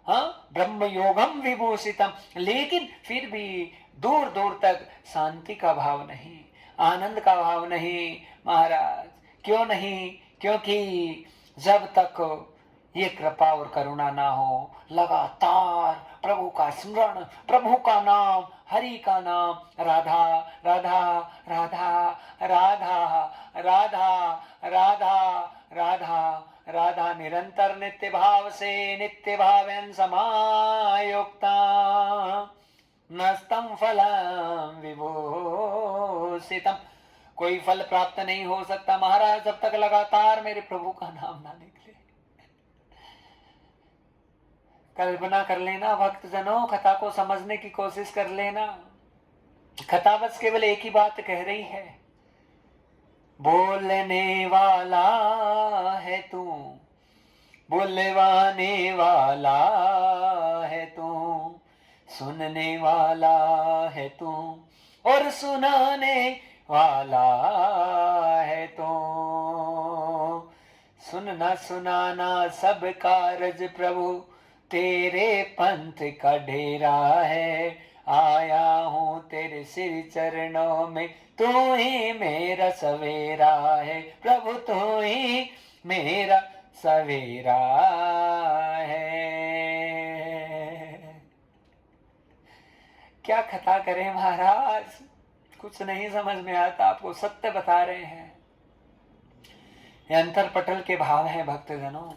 हाँ ब्रह्म योगम विभूषितम, लेकिन फिर भी दूर दूर तक शांति का भाव नहीं, आनंद का भाव नहीं। महाराज क्यों नहीं? क्योंकि जब तक ये कृपा और करुणा ना हो, लगातार प्रभु का स्मरण, प्रभु का नाम, हरि का नाम, राधा राधा राधा राधा राधा राधा राधा राधा निरंतर नित्य भाव से नित्य भावेन समायुक्ता नस्तम फलम विभूषितम, कोई फल प्राप्त नहीं हो सकता महाराज जब तक लगातार मेरे प्रभु का नाम ना निकले। कल्पना कर लेना भक्त जनों, कथा को समझने की कोशिश कर लेना। कथा बस केवल एक ही बात कह रही है, बोलने वाला है तू, बुलवाने वाला है तू, सुनने वाला है तू और सुनाने वाला है तू। सुनना सुनाना सब कारज प्रभु तेरे पंथ का डेरा है। आया हूँ तेरे श्री चरणों में, तू ही मेरा सवेरा है प्रभु, तू ही मेरा सवेरा है। क्या कथा करें महाराज, कुछ नहीं समझ में आता। आपको सत्य बता रहे हैं, ये अंतर पटल के भाव हैं भक्तजनों।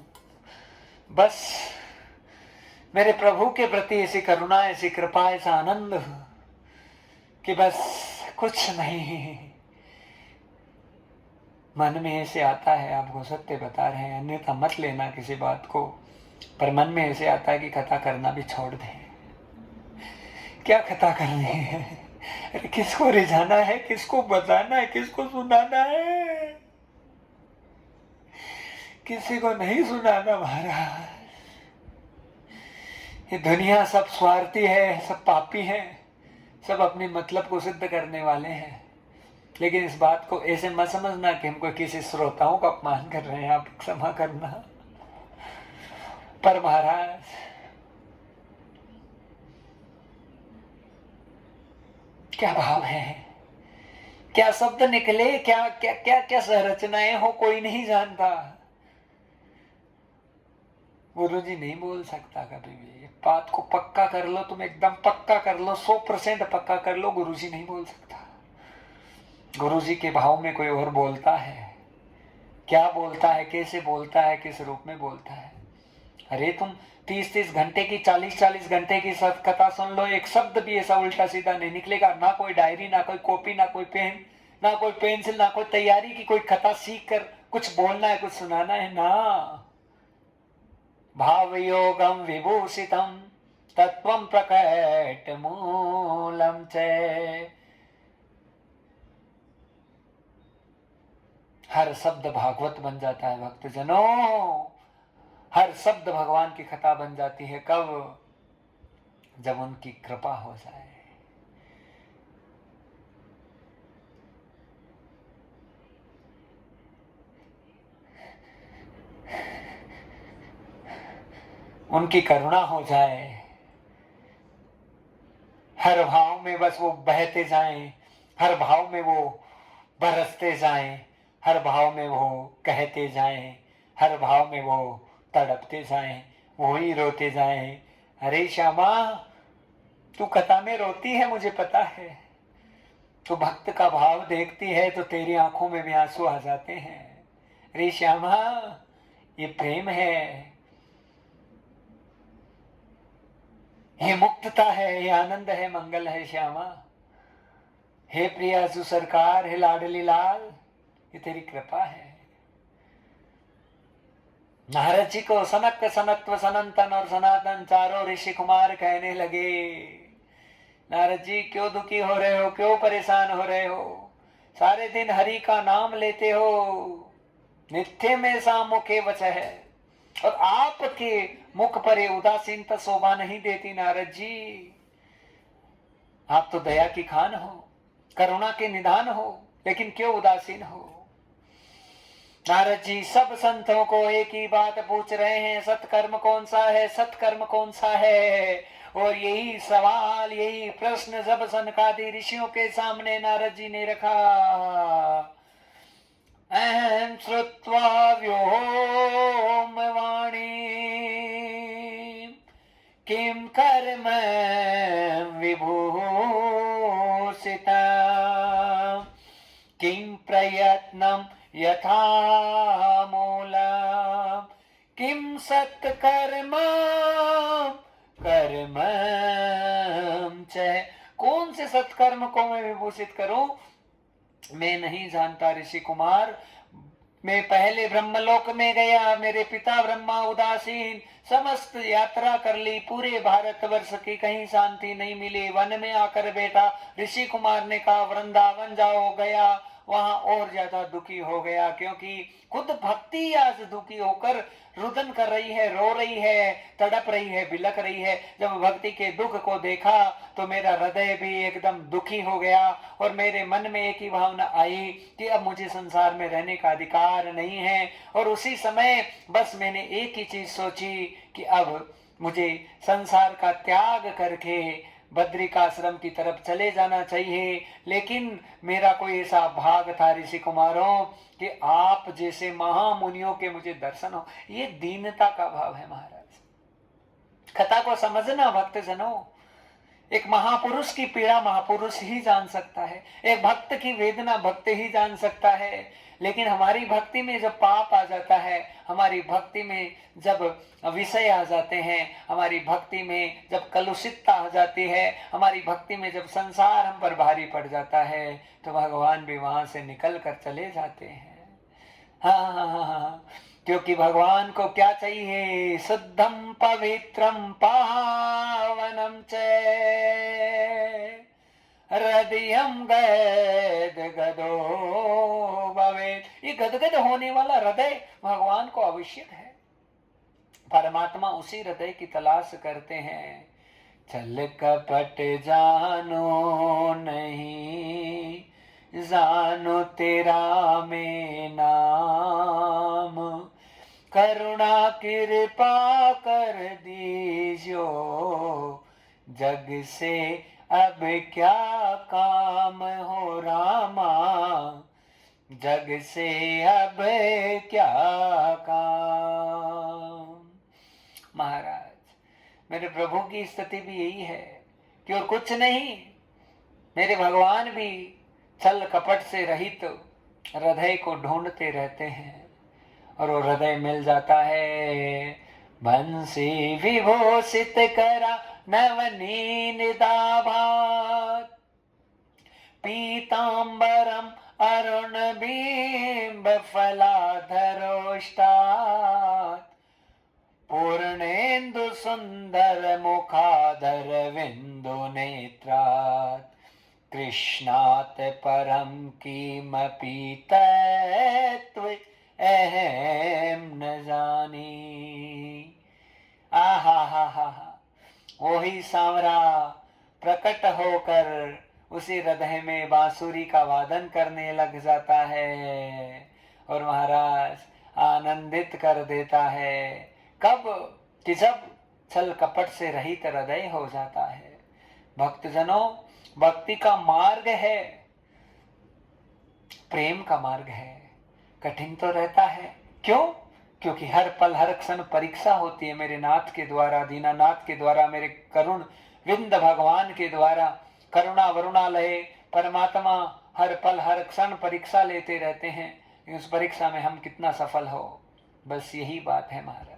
बस मेरे प्रभु के प्रति ऐसी करुणा, ऐसी कृपा, ऐसा आनंद कि बस कुछ नहीं मन में ऐसे आता है। आपको सत्य बता रहे हैं, अन्यथा मत लेना किसी बात को, पर मन में ऐसे आता है कि कथा करना भी छोड़ दें। क्या कथा करनी है? अरे किसको रिझाना है, किसको बताना है, किसको सुनाना है? किसी को नहीं सुनाना महाराज। ये दुनिया सब स्वार्थी है, सब पापी है, सब अपने मतलब को सिद्ध करने वाले हैं। लेकिन इस बात को ऐसे मत समझना कि हमको किसी श्रोताओं का अपमान कर रहे हैं, आप क्षमा करना। पर महाराज क्या भाव है, क्या शब्द निकले, क्या क्या क्या क्या संरचनाएं हो, कोई नहीं जानता। गुरुजी नहीं बोल सकता कभी भी। बात को पक्का कर लो, तुम एकदम पक्का कर लो, 100% पक्का कर लो, गुरुजी नहीं बोल सकता। गुरुजी के भाव में कोई और बोलता है। क्या बोलता है, कैसे बोलता है, किस रूप में बोलता है। अरे तुम 30-30 घंटे की, 40-40 घंटे की सब कथा सुन लो, एक शब्द भी ऐसा उल्टा सीधा नहीं निकलेगा। ना कोई डायरी, ना कोई कॉपी, ना कोई पेन, ना कोई पेंसिल, ना कोई तैयारी की कोई कथा सीख कर कुछ बोलना है, कुछ सुनाना है ना। भाव योगम विभूषितम तत्वम प्रकट मूलम च। हर शब्द भागवत बन जाता है भक्तजनों, हर शब्द भगवान की कथा बन जाती है। कब? जब उनकी कृपा हो जाए। उनकी करुणा हो जाए, हर भाव में बस वो बहते जाएं, हर भाव में वो बरसते जाएं, हर भाव में वो कहते जाएं, हर भाव में वो तड़पते जाएं, वो ही रोते जाएं। अरे श्यामा, तू कथा में रोती है मुझे पता है, तू भक्त का भाव देखती है तो तेरी आंखों में भी आंसू आ जाते हैं। अरे श्यामा, ये प्रेम है, ये मुक्तता है, ये आनंद है, मंगल है श्यामा। हे प्रियासु सरकार, हे लाडली लाल, ये तेरी कृपा है। नारद जी को सनक सनत्व सनंतन और सनातन चारों ऋषि कुमार कहने लगे, नारद जी क्यों दुखी हो रहे हो, क्यों परेशान हो रहे हो? सारे दिन हरि का नाम लेते हो, नित्य में सा मुखे वच है, और आपके मुख पर ये उदासीनता शोभा नहीं देती। नारद जी, आप तो दया की खान हो, करुणा के निधान हो, लेकिन क्यों उदासीन हो? नारद जी सब संतों को एक ही बात पूछ रहे हैं, सत्कर्म कौन सा है, सत्कर्म कौन सा है? और यही सवाल, यही प्रश्न सब सनकादि ऋषियों के सामने नारद जी ने रखा। अहं श्रुत्वा व्योम वाणी किम कर्म विभूषिता किम प्रयत्नम यथा मूला किम सत्कर्म कर्म च। कौन से सत्कर्म को मैं विभूषित करूं, मैं नहीं जानता ऋषि कुमार। मैं पहले ब्रह्मलोक में गया, मेरे पिता ब्रह्मा उदासीन, समस्त यात्रा कर ली, पूरे भारतवर्ष की कहीं शांति नहीं मिली। वन में आकर बैठा, ऋषि कुमार ने कहा वृंदावन जाओ, गया, वहां और ज्यादा दुखी हो गया, क्योंकि खुद भक्ति आज दुखी होकर रुदन कर रही है, रो रही है, तड़प रही है, बिलख रही है। जब भक्ति के दुख को देखा तो मेरा हृदय भी एकदम दुखी हो गया, और मेरे मन में एक ही भावना आई कि अब मुझे संसार में रहने का अधिकार नहीं है। और उसी समय बस मैंने एक ही चीज सोची कि अब मुझे संसार का त्याग करके बद्रिकाश्रम की तरफ चले जाना चाहिए। लेकिन मेरा कोई ऐसा भाग था ऋषि कुमारों कि आप जैसे महामुनियों के मुझे दर्शन हो। ये दीनता का भाव है महाराज। कथा को समझना भक्तजनों, एक महापुरुष की पीड़ा महापुरुष ही जान सकता है, एक भक्त की वेदना भक्त ही जान सकता है। लेकिन हमारी भक्ति में जब पाप आ जाता है, हमारी भक्ति में जब विषय आ जाते हैं, हमारी भक्ति में जब कलुषितता आ जाती है, हमारी भक्ति में जब संसार हम पर भारी पड़ जाता है, तो भगवान भी वहां से निकल कर चले जाते हैं। हाँ हाँ हाँ हाँ, क्योंकि भगवान को क्या चाहिए? शुद्धम पवित्रम पावनम च हृदयम गद गदो भवेत्। ये गदगद होने वाला हृदय भगवान को आवश्यक है। परमात्मा उसी हृदय की तलाश करते हैं। छल कपट जानो नहीं, जानो तेरा मैं नाम, करुणा कृपा कर दीजियो, जग से अब क्या काम हो रामा, जग से अब क्या काम। महाराज, मेरे प्रभु की स्थिति भी यही है कि और कुछ नहीं, मेरे भगवान भी छल कपट से रहित हृदय को ढूंढते रहते हैं, और वो हृदय मिल जाता है। बंसी विभूषित करा नवनीन दाभात, पीतांबरम अरुण बिंब फलाधरोष्टात्, पूर्णेन्दु सुंदर मुखाधर विंदु नेत्रात्, कृष्णात् परम किमपि तत्त्व अहम न जानी। आहा हा हा, वही सांवरा प्रकट होकर उसी हृदय में बांसुरी का वादन करने लग जाता है, और महाराज आनंदित कर देता है। कब? कि जब छल कपट से रहित हृदय हो जाता है। भक्तजनों, भक्ति का मार्ग है, प्रेम का मार्ग है, कठिन तो रहता है। क्यों? क्योंकि हर पल हर क्षण परीक्षा होती है मेरे नाथ के द्वारा, दीनानाथ के द्वारा, मेरे करुण विंद भगवान के द्वारा। करुणा वरुणालय परमात्मा हर पल हर क्षण परीक्षा लेते रहते हैं। उस परीक्षा में हम कितना सफल हो, बस यही बात है महाराज।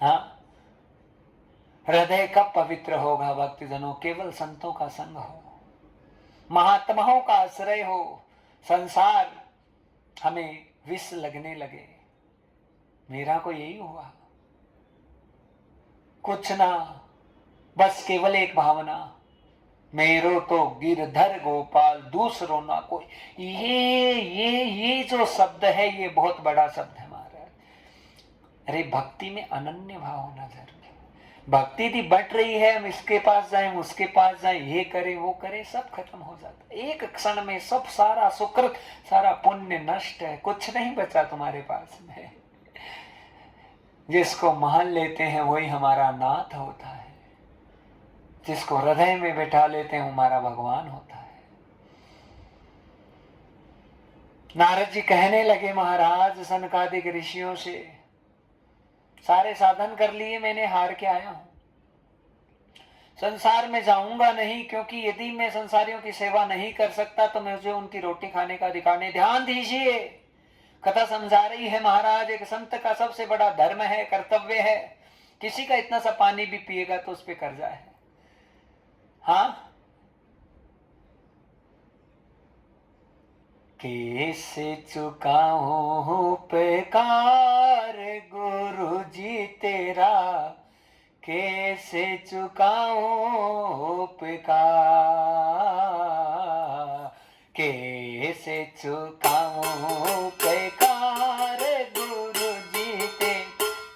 हाँ, हृदय कब पवित्र होगा भक्तजनों? केवल संतों का संग हो। महात्माओं का आश्रय हो, संसार हमें विष लगने लगे। मेरा को यही हुआ, कुछ ना, बस केवल एक भावना, मेरो तो गिरधर गोपाल दूसरो ना कोई। ये जो शब्द है ये बहुत बड़ा शब्द है महाराज। अरे भक्ति में अनन्य भाव होना जरूरी है। भक्ति थी बट रही है, हम इसके पास जाएं उसके पास जाएं, ये करें वो करें, सब खत्म हो जाता है एक क्षण में। सब सारा सुकृत सारा पुण्य नष्ट है, कुछ नहीं बचा तुम्हारे पास में। जिसको मान लेते हैं वही हमारा नाथ होता है, जिसको हृदय में बैठा लेते हैं हमारा भगवान होता है। नारद जी कहने लगे महाराज सनकादिक ऋषियों से, सारे साधन कर लिए मैंने, हार के आया हूं, संसार में जाऊंगा नहीं, क्योंकि यदि मैं संसारियों की सेवा नहीं कर सकता तो मुझे उनकी रोटी खाने का अधिकार नहीं। ध्यान दीजिए, कथा समझा रही है महाराज, एक संत का सबसे बड़ा धर्म है, कर्तव्य है, किसी का इतना सा पानी भी पिएगा तो उस पर कर्जा है। हाँ, कैसे चुकाऊं उपकार गुरु जी तेरा, कैसे चुकाऊं उपकार, कैसे चुकाऊं उपकार गुरु जी ते,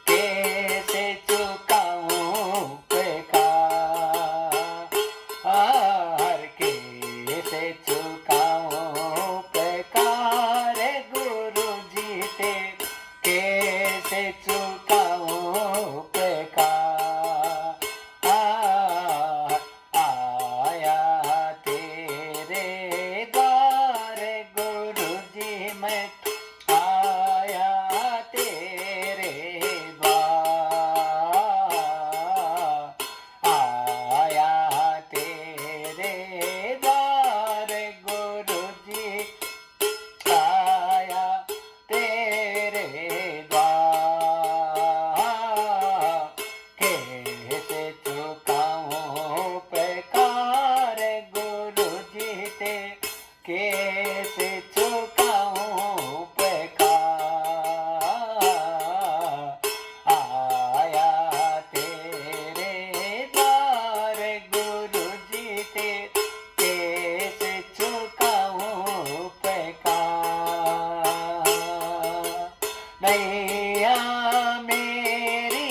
कैसे चुकाऊं उपकार, कैसे चुकाऊं उपकार गुरु जी ते, कैसे चुकाऊं उपकार। आया तेरे द्वार गुरु जी मैं, आया तेरे द्वार, आया तेरे द्वार गुरु जी, आया तेरे द्वार, कैसे चुकाऊं उपकार गुरु जी ते, कैसे चुकाऊं उपकार। आया तेरे द्वार गुरु जी ते, कैसे चुकाऊं उपकार। नैया मेरी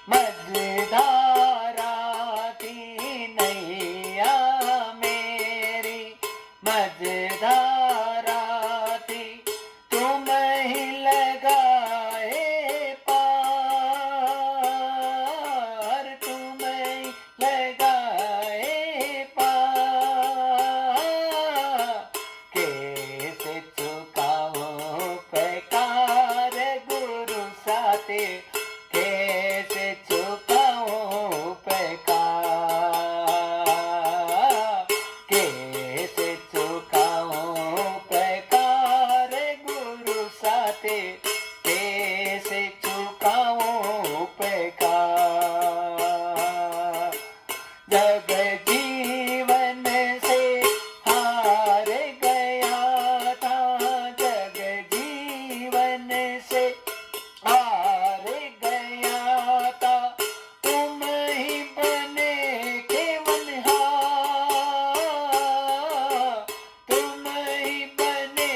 मझधारा थी, नैया मेरी मझधारा थी, तुम ही लगाए पार, तुम ही लगाए पार, कैसे चुकाऊं उपकार गुरु साथे, कैसे चुकाऊं उपकार, कैसे चुकाऊं उपकार गुरु साथे, कैसे चुकाऊं उपकार। जग जीवन से हार गया था, जग जीवन से हार गया था, तुम ही बने केवलहार, तुम ही बने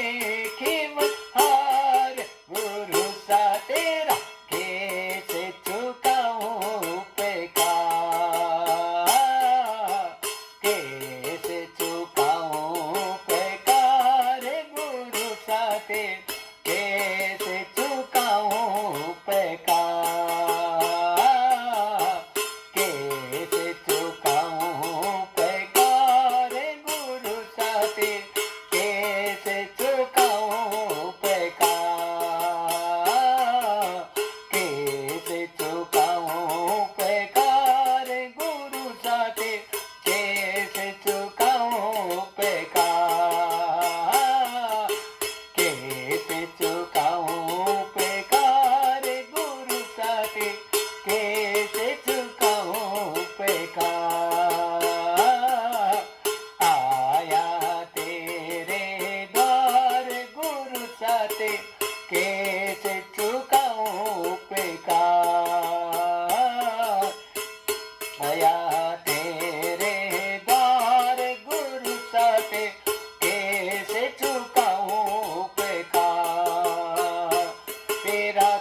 केवलहार गुरु सा तेरा, कैसे चुकाऊं उपकार, कैसे चुकाऊं उपकार गुरु सा तेरा, कैसे चुकाऊं उपकार, कैसे चुकाऊं उपकार गुरु साथे, कैसे चुकाऊं उपकार।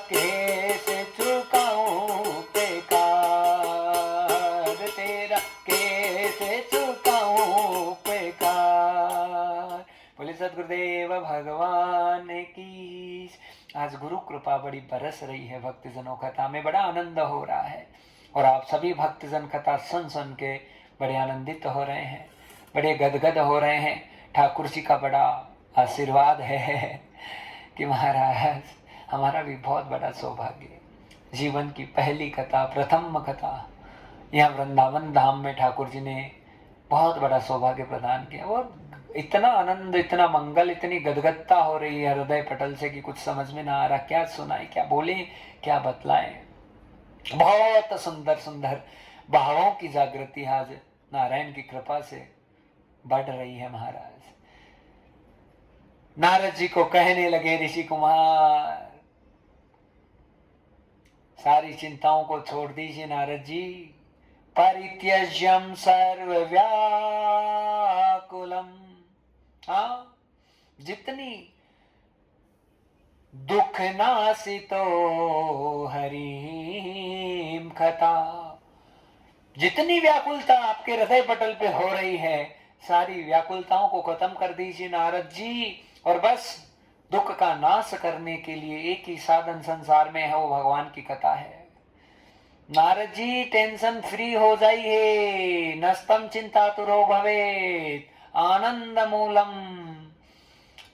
कैसे चुकाऊं बेकार, तेरा कैसे चुकाऊं बेकार। बोले सद्गुरुदेव भगवान की। आज गुरु कृपा बड़ी बरस रही है भक्तजनों कथा में, बड़ा आनंद हो रहा है और आप सभी भक्तजन कथा सुन सुन के बड़े आनंदित हो रहे हैं, बड़े गदगद हो रहे हैं। ठाकुर जी का बड़ा आशीर्वाद है कि महाराज हमारा भी बहुत बड़ा सौभाग्य, जीवन की पहली कथा, प्रथम कथा यहाँ वृंदावन धाम में ठाकुर जी ने बहुत बड़ा सौभाग्य प्रदान किया। और इतना आनंद, इतना मंगल, इतनी गदगदता हो रही है हृदय पटल से कि कुछ समझ में ना आ रहा, क्या सुनाए, क्या बोले, क्या बतलाएं। बहुत सुंदर सुंदर भावों की जागृति आज नारायण की कृपा से बढ़ रही है। महाराज नारद जी को कहने लगे ऋषि कुमार, सारी चिंताओं को छोड़ दीजिए नारद जी, परित्यज्यम सर्व व्याकुलम। हाँ, जितनी दुख नासितो हरिम कथा, जितनी व्याकुलता आपके हृदय पटल पे हो रही है, सारी व्याकुलताओं को खत्म कर दीजिए नारद जी, और बस दुख का नाश करने के लिए एक ही साधन संसार में है, वो भगवान की कथा है। नारद जी टेंशन फ्री हो जाइए, नस्तम चिंता तुरो भवेत, आनंद मूलम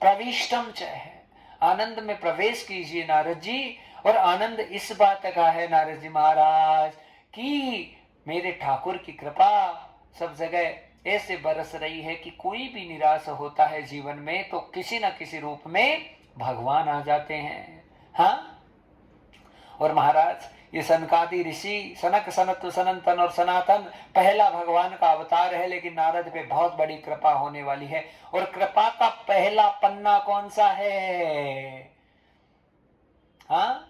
प्रविष्टम च है। आनंद में प्रवेश कीजिए नारद जी। और आनंद इस बात का है नारद जी महाराज कि मेरे ठाकुर की कृपा सब जगह ऐसे बरस रही है कि कोई भी निराश होता है जीवन में तो किसी न किसी रूप में भगवान आ जाते हैं। हाँ, और महाराज ये सनकादि ऋषि, सनक, सनत, सनंतन और सनातन पहला भगवान का अवतार है, लेकिन नारद पे बहुत बड़ी कृपा होने वाली है। और कृपा का पहला पन्ना कौन सा है? हाँ,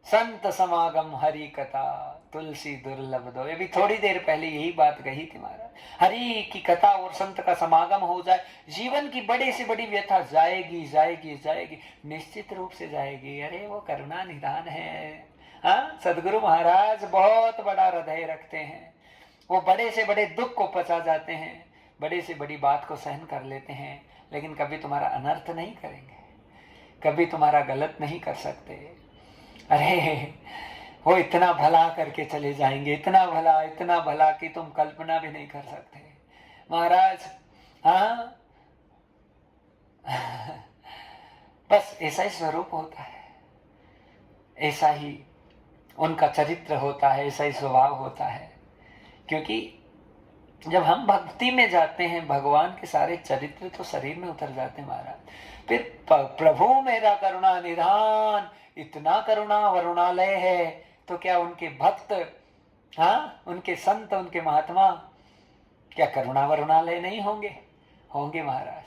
संत समागम हरि कथा तुलसी दुर्लभ दो। ये भी थोड़ी देर पहले यही बात कही थी महाराज। हरि की कथा और संत का समागम हो जाए, जीवन की बड़ी से बड़ी व्यथा जाएगी जाएगी जाएगी, निश्चित रूप से जाएगी। अरे वो करुणा निधान है। हाँ, सदगुरु महाराज बहुत बड़ा हृदय रखते हैं, वो बड़े से बड़े दुख को पचा जाते हैं, बड़े से बड़ी बात को सहन कर लेते हैं, लेकिन कभी तुम्हारा अनर्थ नहीं करेंगे, कभी तुम्हारा गलत नहीं कर सकते। अरे वो इतना भला करके चले जाएंगे, इतना भला कि तुम कल्पना भी नहीं कर सकते महाराज। हाँ बस ऐसा ही स्वरूप होता है, ऐसा ही उनका चरित्र होता है, ऐसा ही स्वभाव होता है। क्योंकि जब हम भक्ति में जाते हैं, भगवान के सारे चरित्र तो शरीर में उतर जाते हैं महाराज। फिर प्रभु मेरा करुणा निधान, इतना करुणा वरुणालय है, तो क्या उनके भक्त, हाँ उनके संत, उनके महात्मा क्या करुणा वरुणालय नहीं होंगे? होंगे महाराज।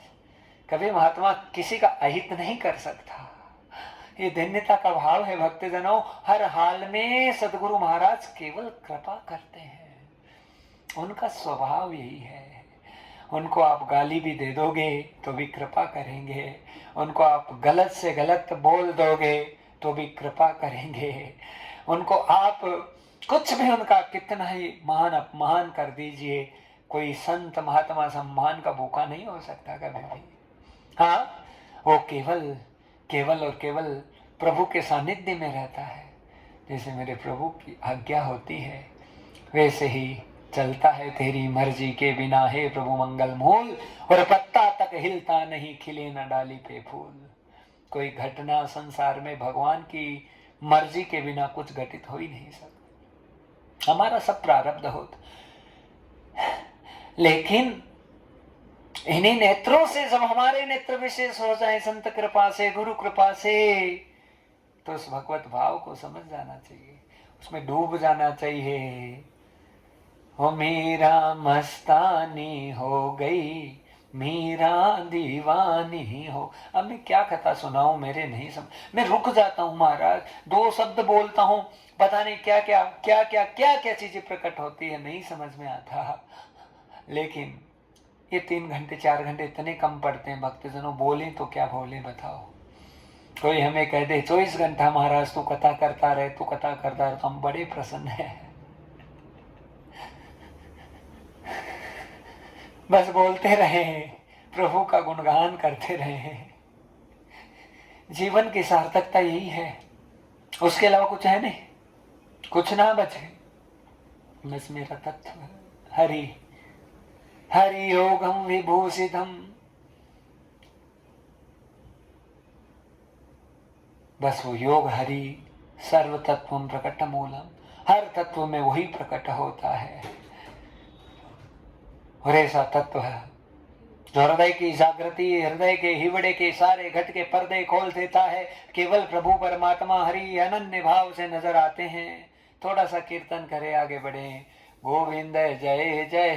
कभी महात्मा किसी का अहित नहीं कर सकता, ये धन्यता का भाव है भक्तजनों। हर हाल में सदगुरु महाराज केवल कृपा करते हैं, उनका स्वभाव यही है। उनको आप गाली भी दे दोगे तो भी कृपा करेंगे, उनको आप गलत से गलत बोल दोगे तो भी कृपा करेंगे, उनको आप कुछ भी, उनका कितना ही महान अपमान कर दीजिए, कोई संत महात्मा सम्मान का भूखा नहीं हो सकता कभी भी। हाँ, वो केवल और केवल प्रभु के सानिध्य में रहता है। जैसे मेरे प्रभु की आज्ञा होती है वैसे ही चलता है, तेरी मर्जी के बिना है प्रभु मंगल मूल, और पत्ता तक हिलता नहीं, खिले न डाली पे फूल। कोई घटना संसार में भगवान की मर्जी के बिना कुछ घटित हो ही नहीं सकता, हमारा सब प्रारब्ध होता। लेकिन इन्हीं नेत्रों से जब हमारे नेत्र विशेष हो जाए संत कृपा से, गुरु कृपा से, तो उस भगवत भाव को समझ जाना चाहिए, उसमें डूब जाना चाहिए। हो मीरा मस्तानी हो गई, मीरा दीवानी हो। अब मैं क्या कथा सुनाऊं, मेरे नहीं समझ, मैं रुक जाता हूं महाराज, दो शब्द बोलता हूं, पता नहीं क्या क्या क्या क्या क्या क्या चीजें प्रकट होती है, नहीं समझ में आता। लेकिन ये 3 घंटे 4 घंटे इतने कम पड़ते हैं भक्तजनों, बोलें तो क्या बोलें बताओ। कोई हमें कह दे 24 घंटा महाराज तू कथा करता रहे, तू कथा करता रहे, तो हम बड़े प्रसन्न हैं। बस बोलते रहे, प्रभु का गुणगान करते रहे। जीवन की सार्थकता यही है, उसके अलावा कुछ है नहीं, कुछ ना बचे। बस मेरा तत्व हरि, हरि योगम विभूषितम, बस वो योग हरि सर्व तत्व प्रकट मूलम, हर तत्व में वही प्रकट होता है। और ऐसा तत्व है जो हृदय की जागृति, हृदय के हिवड़े के सारे घट के पर्दे खोल देता है। केवल प्रभु परमात्मा हरि अनन्य भाव से नजर आते हैं। थोड़ा सा कीर्तन करे, आगे बढ़े। गोविंद जय जय।